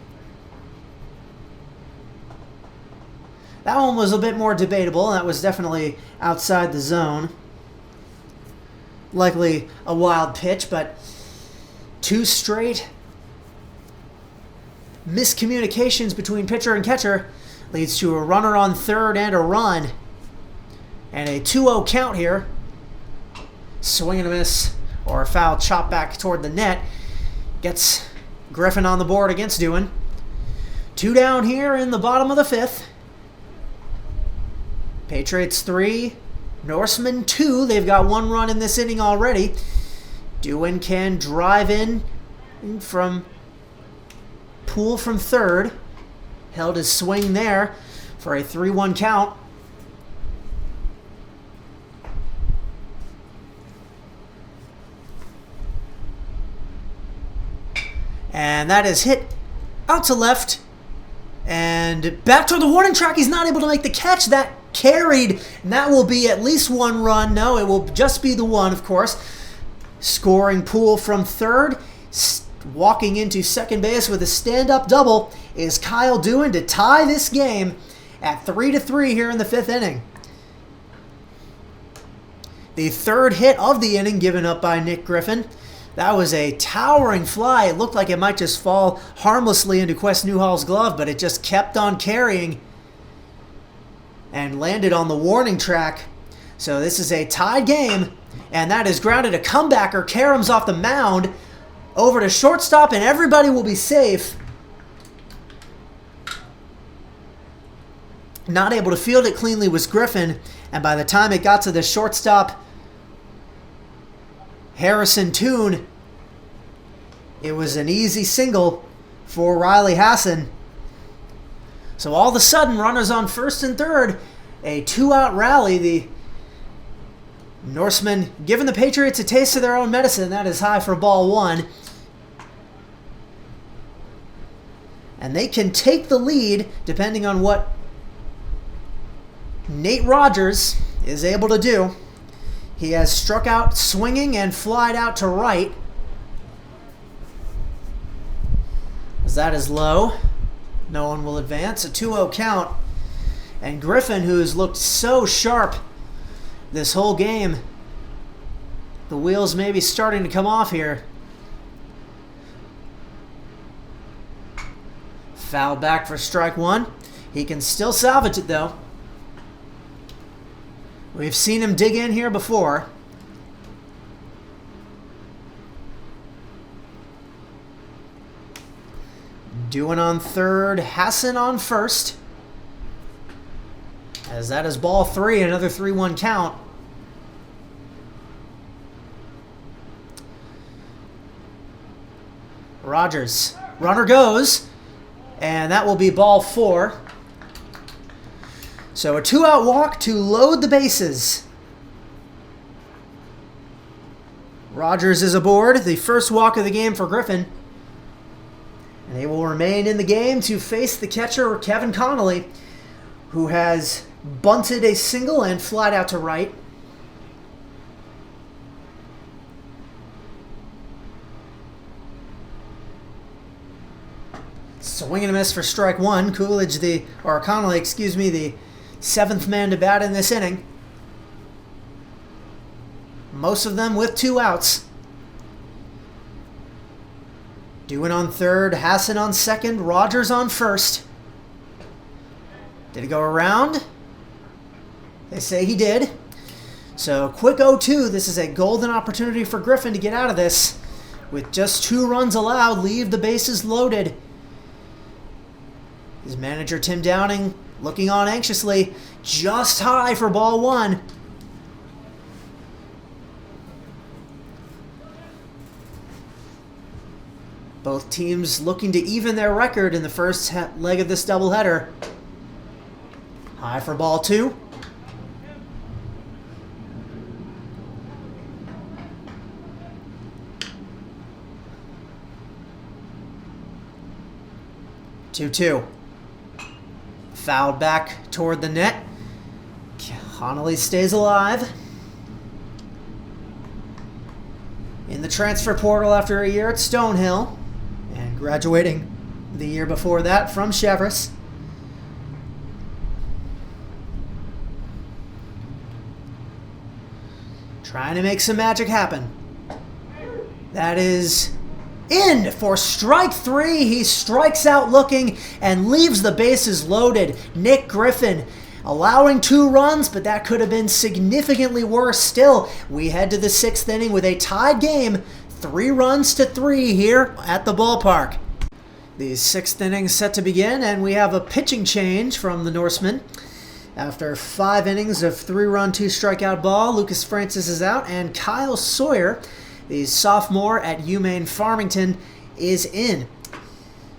That one was a bit more debatable. That was definitely outside the zone. Likely a wild pitch, but 2 straight miscommunications between pitcher and catcher leads to a runner on third and a run. And a 2-0 count here. Swing and a miss, or a foul chop back toward the net. Gets Griffin on the board against Doohan. 2 down here in the bottom of the 5th. Patriots 3, Norsemen 2. They've got 1 run in this inning already. Doohan can drive in from Poole from third. Held his swing there for a 3-1 count. And that is hit out to left. And back toward the warning track. He's not able to make the catch. That carried. And that will be at least 1 run. No, it will just be the 1, of course. Scoring Poole from third. Walking into second base with a stand-up double is Kyle Doohan to tie this game at 3-3 here in the 5th inning. The third hit of the inning given up by Nick Griffin. That was a towering fly. It looked like it might just fall harmlessly into Quest Newhall's glove, but it just kept on carrying and landed on the warning track. So this is a tied game, and that is grounded a comebacker. Karam's off the mound over to shortstop, and everybody will be safe. Not able to field it cleanly was Griffin, and by the time it got to the shortstop, Harrison Toon, it was an easy single for Riley Hassan. So all of a sudden, runners on first and third, a 2-out rally. The Norsemen giving the Patriots a taste of their own medicine. That is high for ball 1. And they can take the lead depending on what Nate Rogers is able to do. He has struck out swinging and flied out to right. As that is low, no one will advance. A 2-0 count. And Griffin, who has looked so sharp this whole game, the wheels may be starting to come off here. Foul back for strike one. He can still salvage it, though. We've seen him dig in here before. Doing on third, Hassan on first. As that is ball three, another 3-1 count. Rogers. Runner goes. And that will be ball four. So a 2-out walk to load the bases. Rogers is aboard. The first walk of the game for Griffin. And he will remain in the game to face the catcher, Kevin Connolly, who has bunted a single and flied out to right. Swing and a miss for strike one. Connolly, the seventh man to bat in this inning. Most of them with 2 outs. Doing on third, Hassan on second, Rogers on first. Did it go around? They say he did. So quick 0-2. This is a golden opportunity for Griffin to get out of this. With just 2 runs allowed, leave the bases loaded. His manager, Tim Downing, looking on anxiously. Just high for ball one. Both teams looking to even their record in the first leg of this doubleheader. High for ball two. Two. Fouled back toward the net. Connolly stays alive. In the transfer portal after a year at Stonehill. And graduating the year before that from Chevrolet. Trying to make some magic happen. That is in for strike three. He strikes out looking and leaves the bases loaded. Nick Griffin allowing 2 runs, but that could have been significantly worse. Still, we head to the 6th inning with a tied game. 3 runs to 3 here at the ballpark. The 6th inning set to begin, and we have a pitching change from the Norsemen. After 5 innings of 3-run, 2-strikeout ball, Lucas Francis is out, and Kyle Sawyer, the sophomore at UMaine Farmington, is in.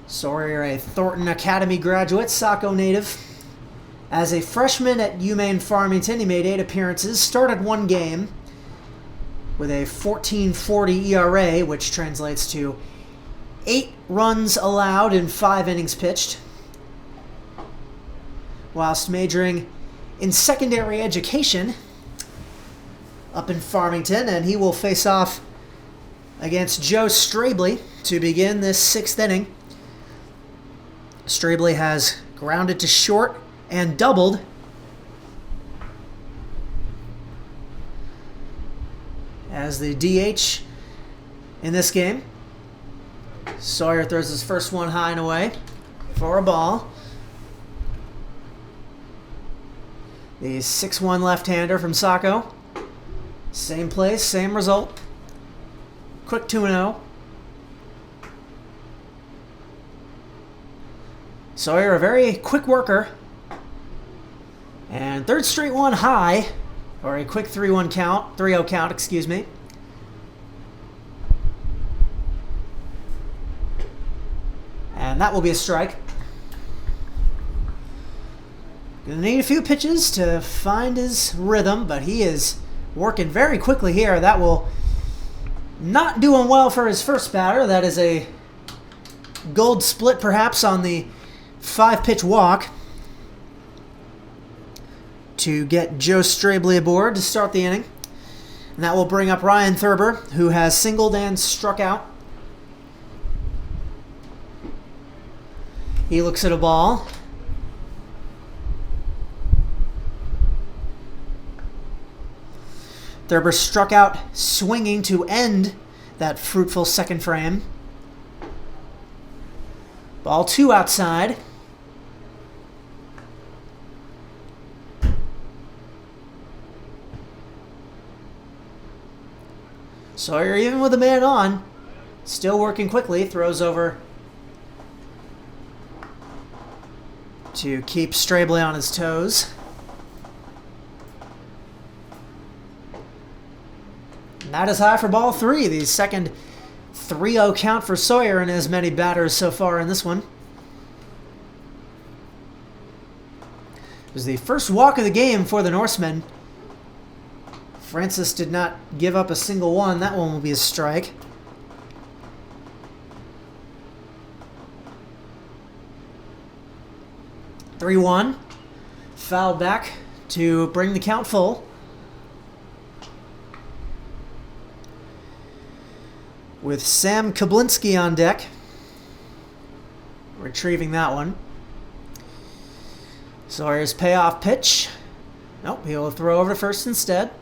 Sawyer, a Thornton Academy graduate, Saco native. As a freshman at UMaine Farmington, he made 8 appearances, started 1 game with a 14.40 ERA, which translates to 8 runs allowed in 5 innings pitched, whilst majoring in secondary education up in Farmington, and he will face off against Joe Strabley to begin this 6th inning. Strabley has grounded to short and doubled. As the DH in this game. Sawyer throws his first one high and away for a ball. The 6-1 left-hander from Saco. Same place, same result. Quick 2-0. Sawyer, a very quick worker. And third straight one high, or a quick 3-1 count, 3-0 count, excuse me. And that will be a strike. Gonna need a few pitches to find his rhythm, but he is working very quickly here. That will not doing well for his first batter. That is a gold split perhaps on the 5-pitch walk to get Joe Strabley aboard to start the inning. And that will bring up Ryan Thurber, who has singled and struck out. He looks at a ball. Thurber struck out swinging to end that fruitful second frame. Ball 2 outside. Sawyer, even with a man on, still working quickly, throws over to keep Strabley on his toes. And that is high for ball 3, the second 3-0 count for Sawyer and as many batters so far in this one. It was the first walk of the game for the Norsemen. Francis did not give up a single one. That one will be a strike. (3-1). Foul back to bring the count full. With Sam Kablinski on deck. Retrieving that one. Sawyer's payoff pitch. Nope, he'll throw over to first instead.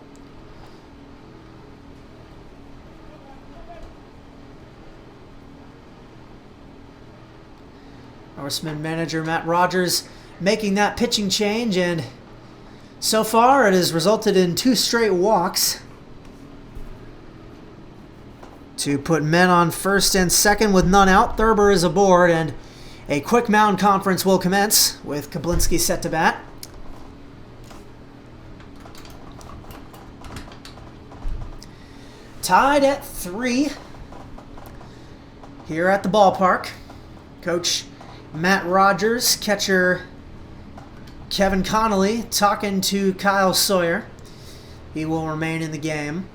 Norseman manager Matt Rogers making that pitching change, and so far it has resulted in 2 straight walks to put men on first and second with none out. Thurber is aboard, and a quick mound conference will commence with Kablinski set to bat. Tied at 3 here at the ballpark. Coach Matt Rogers, catcher Kevin Connolly talking to Kyle Sawyer. He will remain in the game.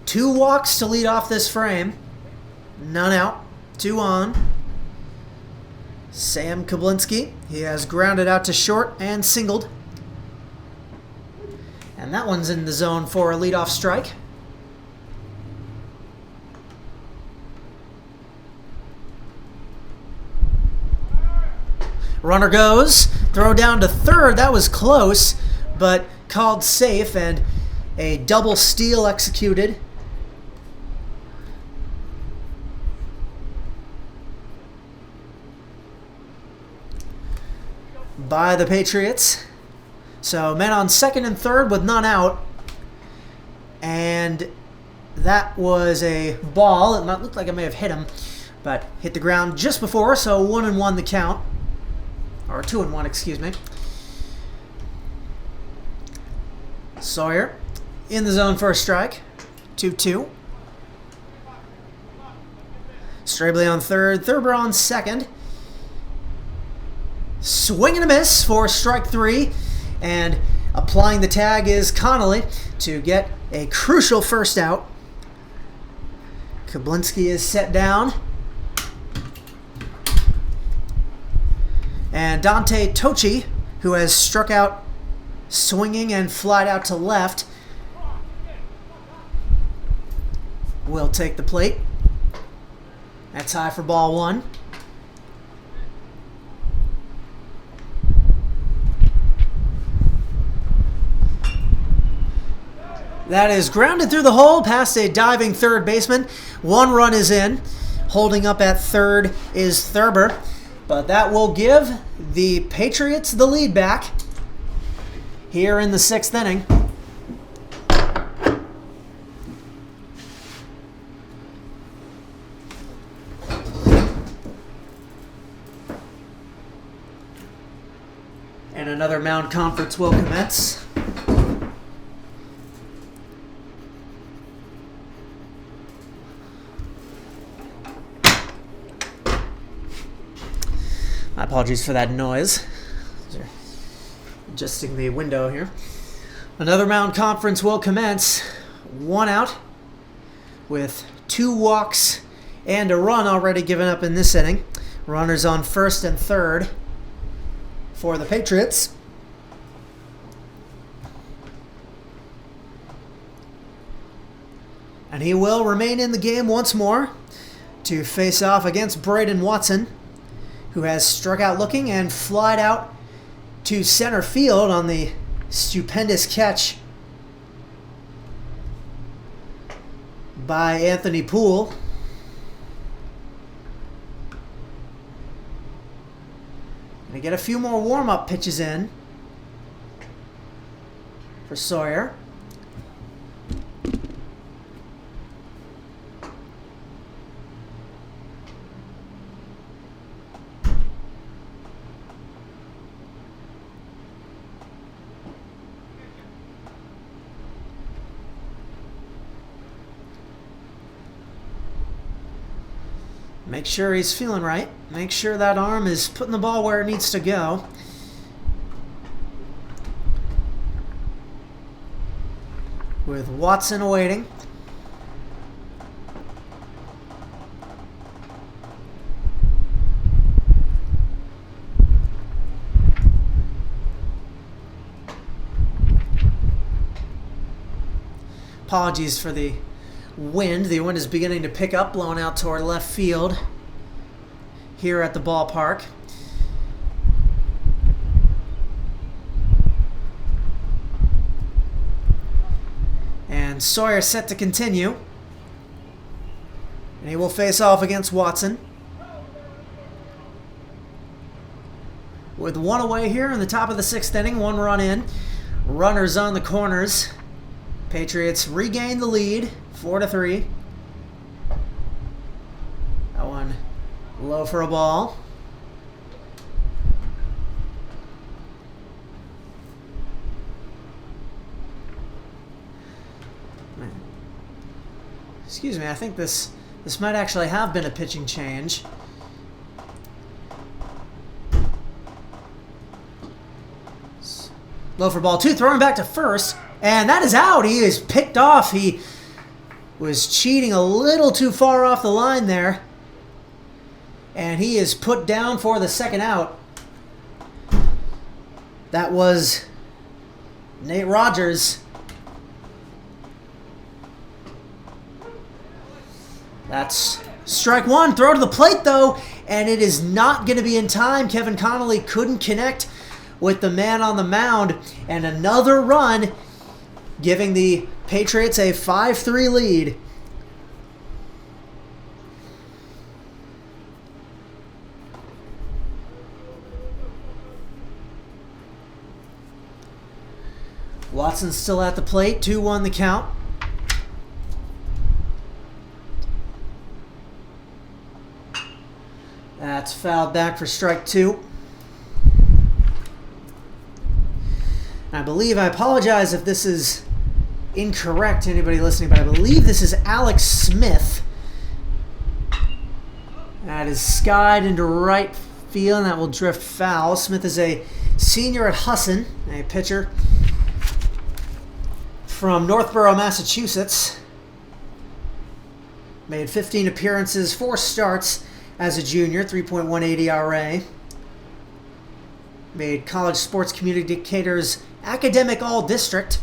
2 walks to lead off this frame. None out. 2 on. Sam Kablinski. He has grounded out to short and singled. And that one's in the zone for a leadoff strike. Runner goes. Throw down to third. That was close, but called safe, and a double steal executed. By the Patriots. So men on second and third with none out. And that was a ball. It looked like it may have hit him, but hit the ground just before, so 1-1 the count. Or 2-1, excuse me. Sawyer in the zone for a strike. 2-2. Strabley on third. Thurber on second. Swing and a miss for strike 3. And applying the tag is Connolly to get a crucial first out. Kablinski is set down. And Dante Tochi, who has struck out swinging and flied out to left, will take the plate. That's high for ball 1. That is grounded through the hole past a diving third baseman. 1 run is in. Holding up at third is Thurber. But that will give the Patriots the lead back here in the 6th inning. And another mound conference will commence. My apologies for that noise. Adjusting the window here. Another mound conference will commence. 1 out with 2 walks and a run already given up in this inning. Runners on first and third for the Patriots. And he will remain in the game once more to face off against Braden Watson, who has struck out looking and flied out to center field on the stupendous catch by Anthony Poole. Gonna get a few more warm-up pitches in for Sawyer. Make sure he's feeling right. Make sure that arm is putting the ball where it needs to go. With Watson awaiting. Apologies for the wind. The wind is beginning to pick up, blowing out toward left field here at the ballpark. And Sawyer set to continue. And he will face off against Watson. With one away here in the top of the 6th inning, 1 run in. Runners on the corners. Patriots regain the lead, 4-3. That one low for a ball. Excuse me, I think this might actually have been a pitching change. Low for ball 2, throwing back to first. And that is out. He is picked off. He was cheating a little too far off the line there. And he is put down for the 2nd out. That was Nate Rogers. That's strike 1. Throw to the plate, though. And it is not going to be in time. Kevin Connolly couldn't connect with the man on the mound. And another run, giving the Patriots a 5-3 lead. Watson's still at the plate, 2-1 the count. That's fouled back for strike 2. I apologize if this is incorrect to anybody listening, but I believe this is Alex Smith. That is skied into right field, and that will drift foul. Smith is a senior at Husson, a pitcher from Northborough, Massachusetts. Made 15 appearances, 4 starts as a junior, 3.18 ERA. Made College Sports Communicators Academic All-District.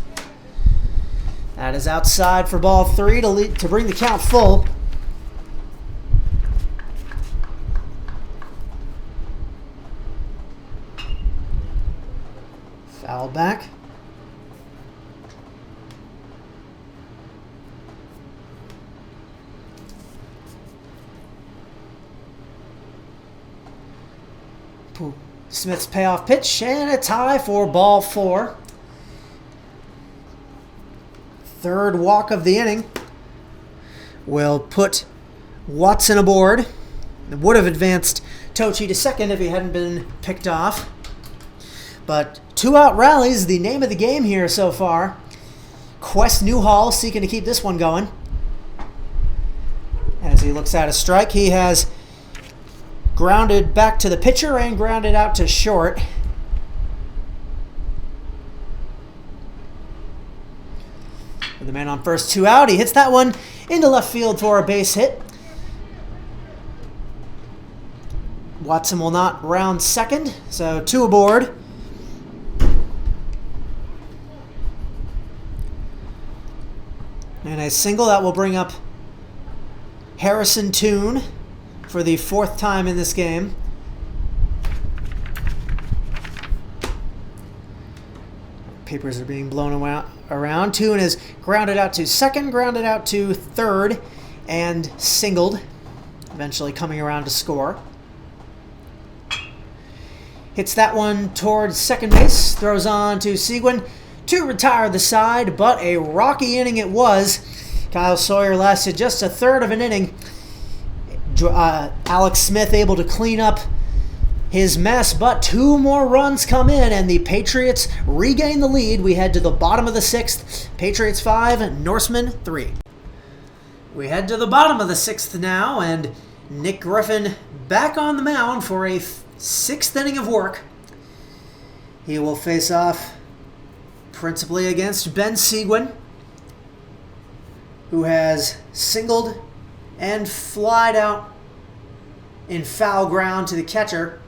That is outside for ball 3 to bring the count full. Foul back. Smith's payoff pitch and a tie for ball 4. 3rd walk of the inning will put Watson aboard. It would have advanced Tochi to 2nd if he hadn't been picked off. But 2-out rallies, the name of the game here so far. Quest Newhall seeking to keep this one going. As he looks at a strike, he has grounded back to the pitcher and grounded out to short. With the man on first, 2 out. He hits that one into left field for a base hit. Watson will not round 2nd, so 2 aboard. And a single that will bring up Harrison Toone for the 4th time in this game. Papers are being blown around. Toone is grounded out to 2nd, grounded out to 3rd, and singled, eventually coming around to score. Hits that one towards second base. Throws on to Seguin to retire the side, but a rocky inning it was. Kyle Sawyer lasted just a third of an inning. Alex Smith able to clean up his mess, but 2 more runs come in, and the Patriots regain the lead. We head to the bottom of the 6th. Patriots 5, Norsemen 3. We head to the bottom of the 6th now, and Nick Griffin back on the mound for a 6th inning of work. He will face off principally against Ben Seguin, who has singled and flied out in foul ground to the catcher.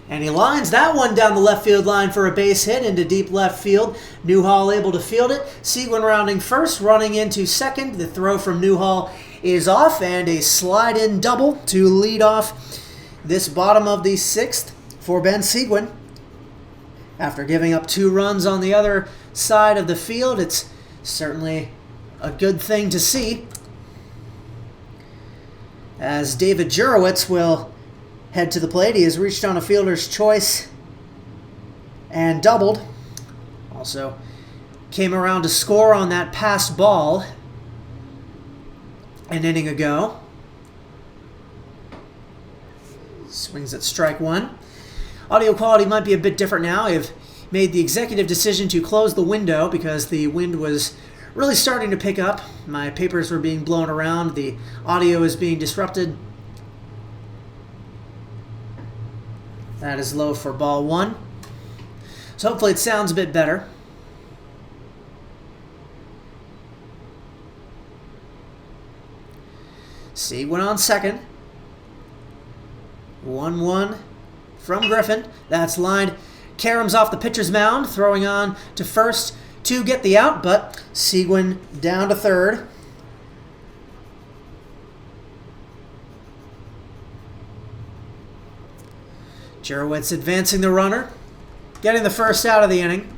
And he lines that one down the left field line for a base hit into deep left field. Newhall able to field it. Seguin rounding first, running into second. The throw from Newhall is off, and a slide-in double to lead off this bottom of the 6th for Ben Seguin. After giving up 2 runs on the other side of the field, it's certainly a good thing to see, as David Jurowitz will head to the plate. He has reached on a fielder's choice and doubled. Also came around to score on that passed ball an inning ago. Swings at strike 1. Audio quality might be a bit different now. I've made the executive decision to close the window because the wind was really starting to pick up. My papers were being blown around. The audio is being disrupted. That is low for ball 1. So hopefully it sounds a bit better. Seguin on second. 1-1 from Griffin. That's lined. Karam's off the pitcher's mound, throwing on to first to get the out, but Seguin down to third. Jurowitz advancing the runner, getting the first out of the inning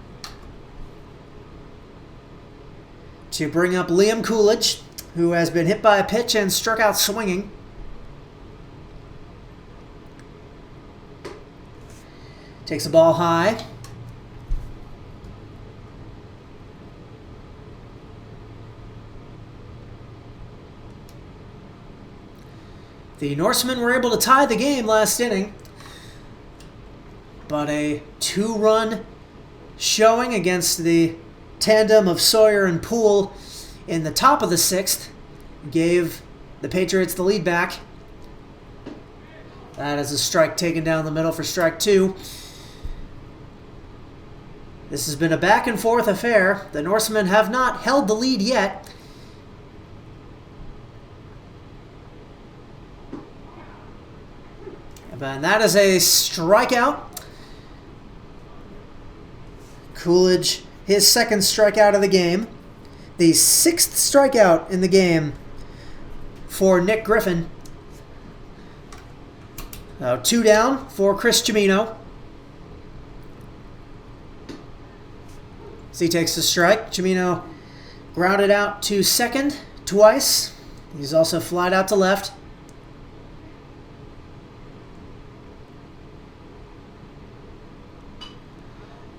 to bring up Liam Coolidge, who has been hit by a pitch and struck out swinging. Takes the ball high. The Norsemen were able to tie the game last inning, but a 2-run showing against the tandem of Sawyer and Poole in the top of the 6th gave the Patriots the lead back. That is a strike taken down the middle for strike 2. This has been a back-and-forth affair. The Norsemen have not held the lead yet. And that is a strikeout. Coolidge, his 2nd strikeout of the game. The 6th strikeout in the game for Nick Griffin. 2 down for Chris Cimino. As he takes the strike, Cimino grounded out to second twice. He's also flied out to left.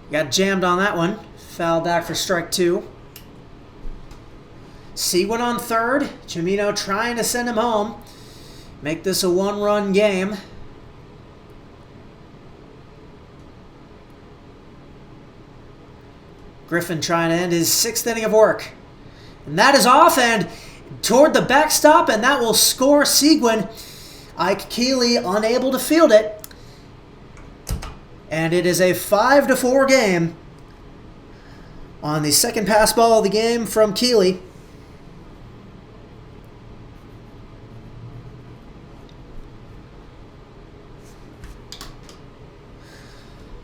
Got jammed on that one. Foul back for strike 2. Seguin on third. Cimino trying to send him home. Make this a 1-run game. Griffin trying to end his 6th inning of work. And that is off and toward the backstop, and that will score Seguin. Ike Keeley unable to field it. And it is a 5-4 game on the 2nd pass ball of the game from Keeley.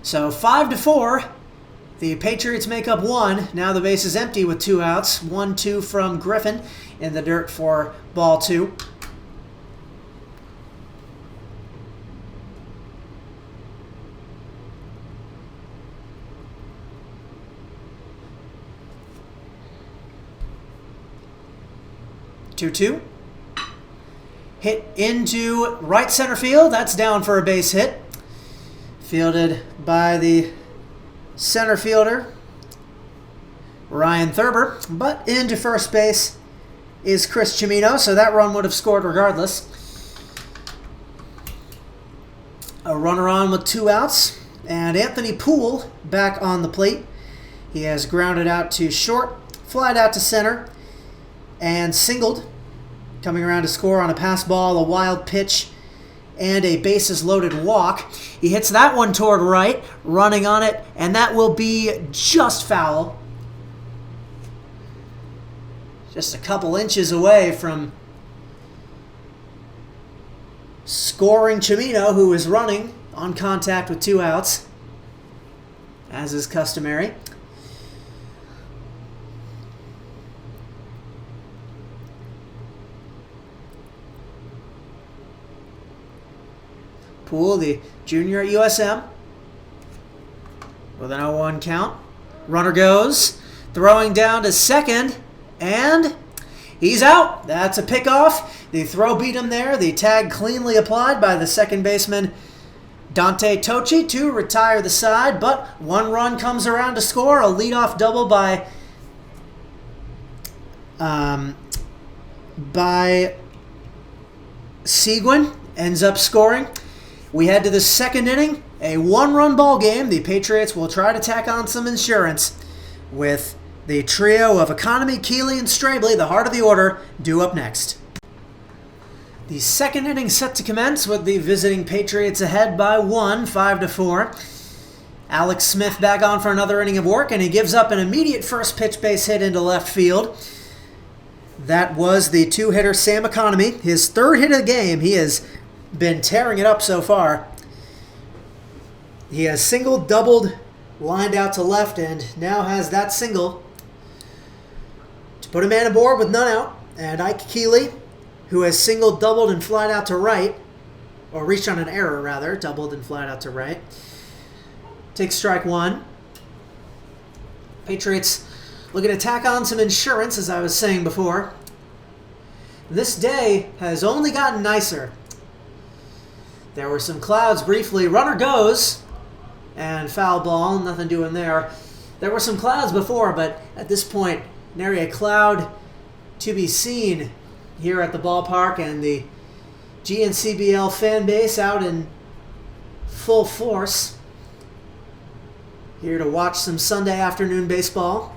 So 5-4. The Patriots make up 1. Now the base is empty with 2 outs. 1-2 from Griffin in the dirt for ball 2. Two. hit into right center field. That's down for a base hit. Fielded by the center fielder, Ryan Thurber. But into first base is Chris Cimino, so that run would have scored regardless. A runner on with 2 outs, and Anthony Poole back on the plate. He has grounded out to short, flied out to center, and singled. Coming around to score on a pass ball, a wild pitch, and a bases-loaded walk. He hits that one toward right, running on it, and that will be just foul. Just a couple inches away from scoring Cimino, who is running on contact with 2 outs, as is customary. Poole, the junior at USM, with an 0-1 count. Runner goes, throwing down to second, and he's out. That's a pickoff. The throw beat him there. The tag cleanly applied by the second baseman, Dante Tocci, to retire the side, but 1 run comes around to score. A leadoff double by Seguin ends up scoring. We head to the second inning, a 1-run ball game. The Patriots will try to tack on some insurance with the trio of Economy, Keeley, and Strabley, the heart of the order, due up next. The second inning set to commence with the visiting Patriots ahead by 1, 5-4. Alex Smith back on for another inning of work, and he gives up an immediate first pitch base hit into left field. That was the 2-hitter Sam Economy. His 3rd hit of the game. He has been tearing it up so far. He has singled, doubled, lined out to left, and now has that single to put a man aboard with none out. And Ike Keeley, who has singled, doubled, and flied out to right, or reached on an error rather, doubled and flied out to right, takes strike 1. Patriots looking to tack on some insurance, as I was saying before. This day has only gotten nicer. There were some clouds briefly. Runner goes, and foul ball, nothing doing there. There were some clouds before, but at this point, nary a cloud to be seen here at the ballpark, and the GNCBL fan base out in full force here to watch some Sunday afternoon baseball.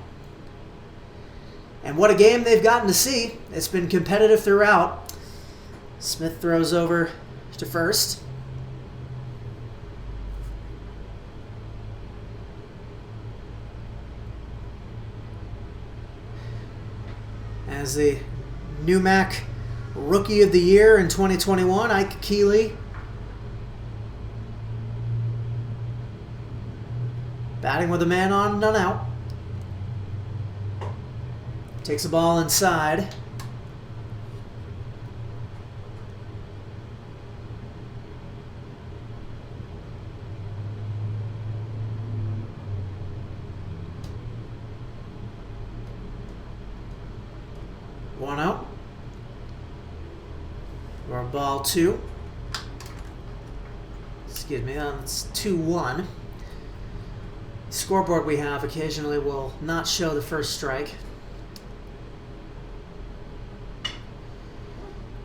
And what a game they've gotten to see. It's been competitive throughout. Smith throws over to first. As the NUMAC Rookie of the Year in 2021, Ike Keeley batting with a man on, none out. Takes the ball inside. One out. Or ball 2. Excuse me, that's 2-1. The scoreboard we have occasionally will not show the first strike.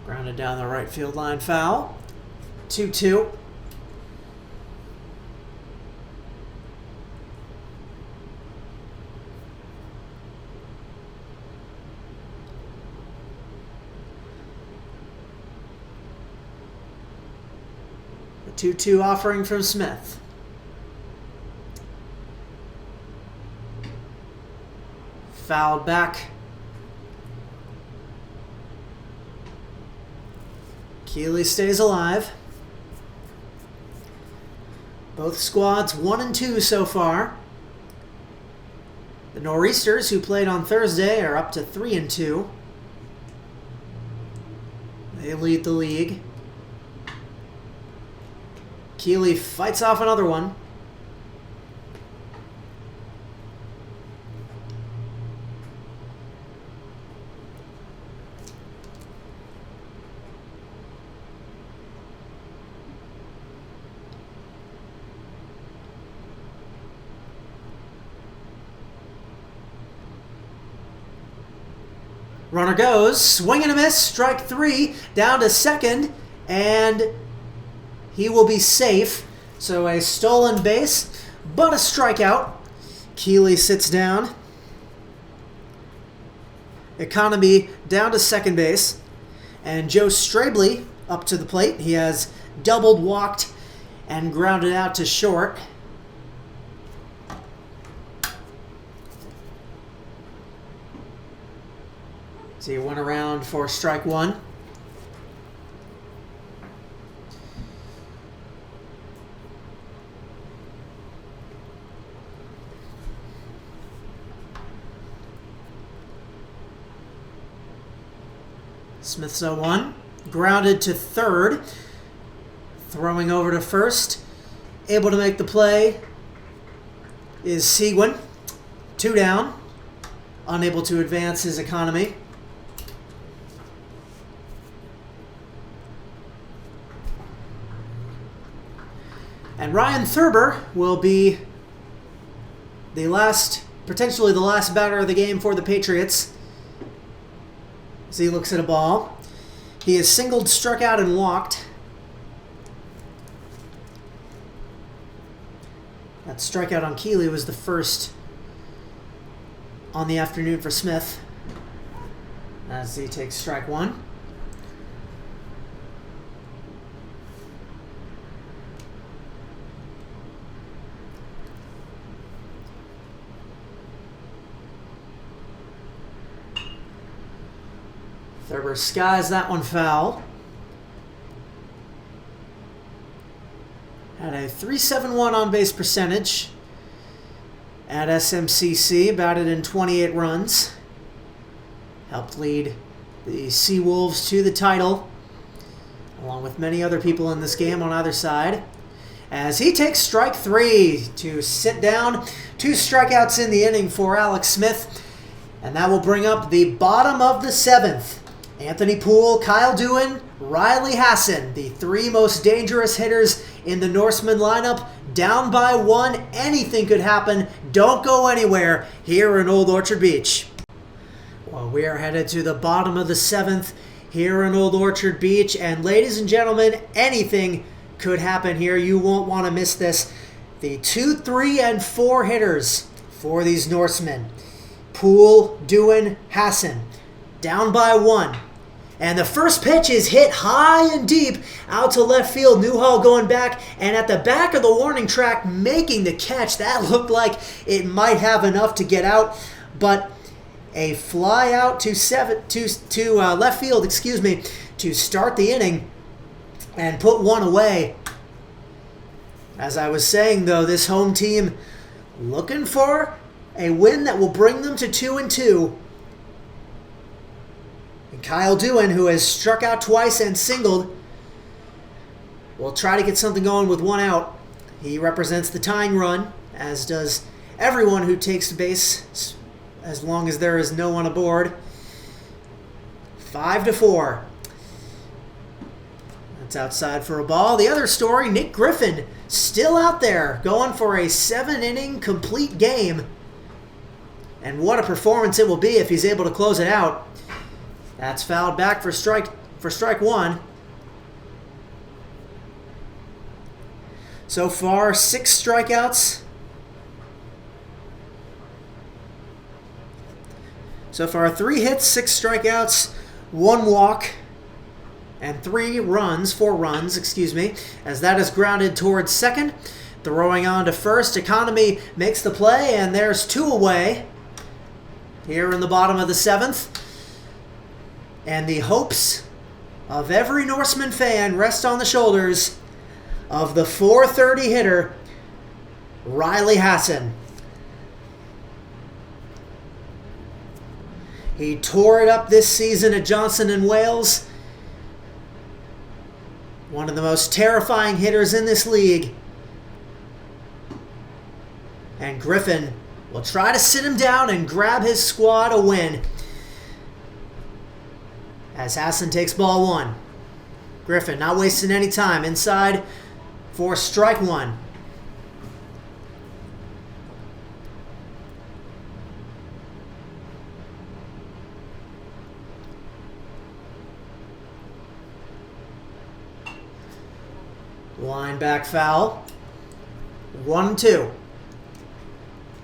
Grounded down the right field line, foul. 2-2. The 2-2 offering from Smith. Fouled back. Keeley stays alive. Both squads 1 and 2 so far. The Nor'easters, who played on Thursday, are up to 3 and 2. They lead the league. Keeley fights off another one. Runner goes, swing and a miss, strike 3, down to second, and he will be safe. So a stolen base, but a strikeout. Keeley sits down. Economy down to second base. And Joe Strabley up to the plate. He has doubled, walked, and grounded out to short. So he went around for strike 1. Smith's 0-1. Grounded to third. Throwing over to first. Able to make the play is Seguin. 2 down. Unable to advance his Economy. And Ryan Thurber will be potentially the last batter of the game for the Patriots. As he looks at a ball. He has singled, struck out, and walked. That strikeout on Keeley was the first on the afternoon for Smith. As he takes strike 1. Thurber skies that one foul. Had a .371 on-base percentage at SMCC, batted in 28 runs. Helped lead the Seawolves to the title, along with many other people in this game on either side. As he takes strike 3 to sit down. 2 strikeouts in the inning for Alex Smith. And that will bring up the bottom of the 7th. Anthony Poole, Kyle Doohan, Riley Hassan, the 3 most dangerous hitters in the Norsemen lineup, down by 1. Anything could happen. Don't go anywhere here in Old Orchard Beach. Well, we are headed to the bottom of the 7th here in Old Orchard Beach. And ladies and gentlemen, anything could happen here. You won't want to miss this. The 2, 3, and 4 hitters for these Norsemen. Poole, Doohan, Hassan. Down by 1. And the first pitch is hit high and deep out to left field. Newhall going back, and at the back of the warning track making the catch. That looked like it might have enough to get out, but a fly out to left field, to start the inning and put 1 away. As I was saying, though, this home team looking for a win that will bring them to 2-2. Kyle Doohan, who has struck out twice and singled, will try to get something going with 1 out. He represents the tying run, as does everyone who takes base, as long as there is no one aboard. 5-4. That's outside for a ball. The other story, Nick Griffin, still out there, going for a 7-inning complete game. And what a performance it will be if he's able to close it out. That's fouled back for strike 1. So far, 6 strikeouts. So far, 3 hits, 6 strikeouts, 1 walk, and 4 runs, as that is grounded towards second. Throwing on to first, Economy makes the play, and there's 2 away here in the bottom of the 7th. And the hopes of every Norseman fan rest on the shoulders of the .430 hitter, Riley Hassan. He tore it up this season at Johnson and Wales. One of the most terrifying hitters in this league. And Griffin will try to sit him down and grab his squad a win. As Hassan takes ball 1. Griffin not wasting any time. Inside for strike 1. Line back foul. 1-2.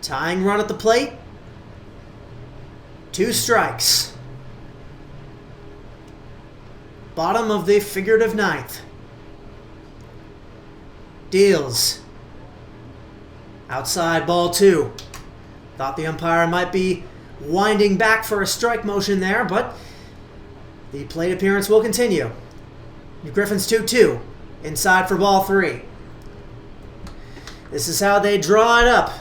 Tying run at the plate. 2 strikes. Bottom of the figurative ninth. Deals. Outside, ball 2. Thought the umpire might be winding back for a strike motion there, but the plate appearance will continue. Griffin's 2-2. Inside for ball 3. This is how they draw it up.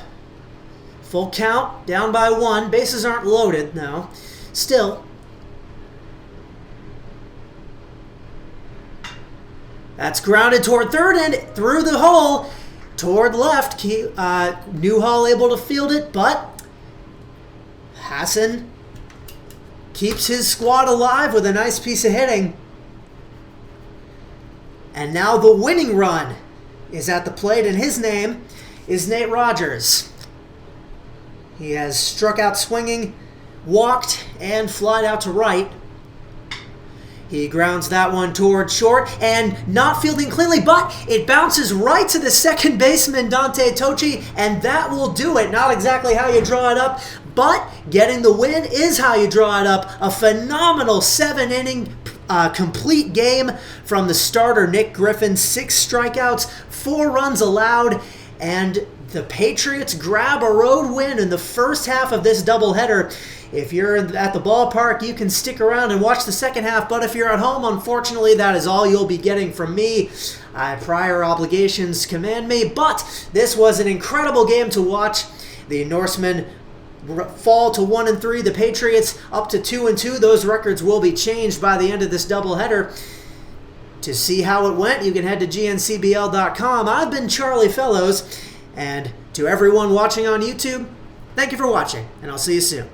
Full count, down by 1. Bases aren't loaded, no. Still. That's grounded toward third and through the hole. Toward left. Newhall able to field it, but Hassan keeps his squad alive with a nice piece of hitting. And now the winning run is at the plate, and his name is Nate Rogers. He has struck out swinging, walked, and flied out to right. He grounds that one toward short and not fielding cleanly, but it bounces right to the second baseman, Dante Tocci, and that will do it. Not exactly how you draw it up, but getting the win is how you draw it up. A phenomenal 7-inning complete game from the starter, Nick Griffin. 6 strikeouts, 4 runs allowed, and the Patriots grab a road win in the first half of this doubleheader. If you're at the ballpark, you can stick around and watch the second half, but if you're at home, unfortunately, that is all you'll be getting from me. Prior obligations command me, but this was an incredible game to watch. The Norsemen fall to 1-3, the Patriots up to 2-2. Those records will be changed by the end of this doubleheader. To see how it went, you can head to gncbl.com. I've been Charlie Fellows, and to everyone watching on YouTube, thank you for watching, and I'll see you soon.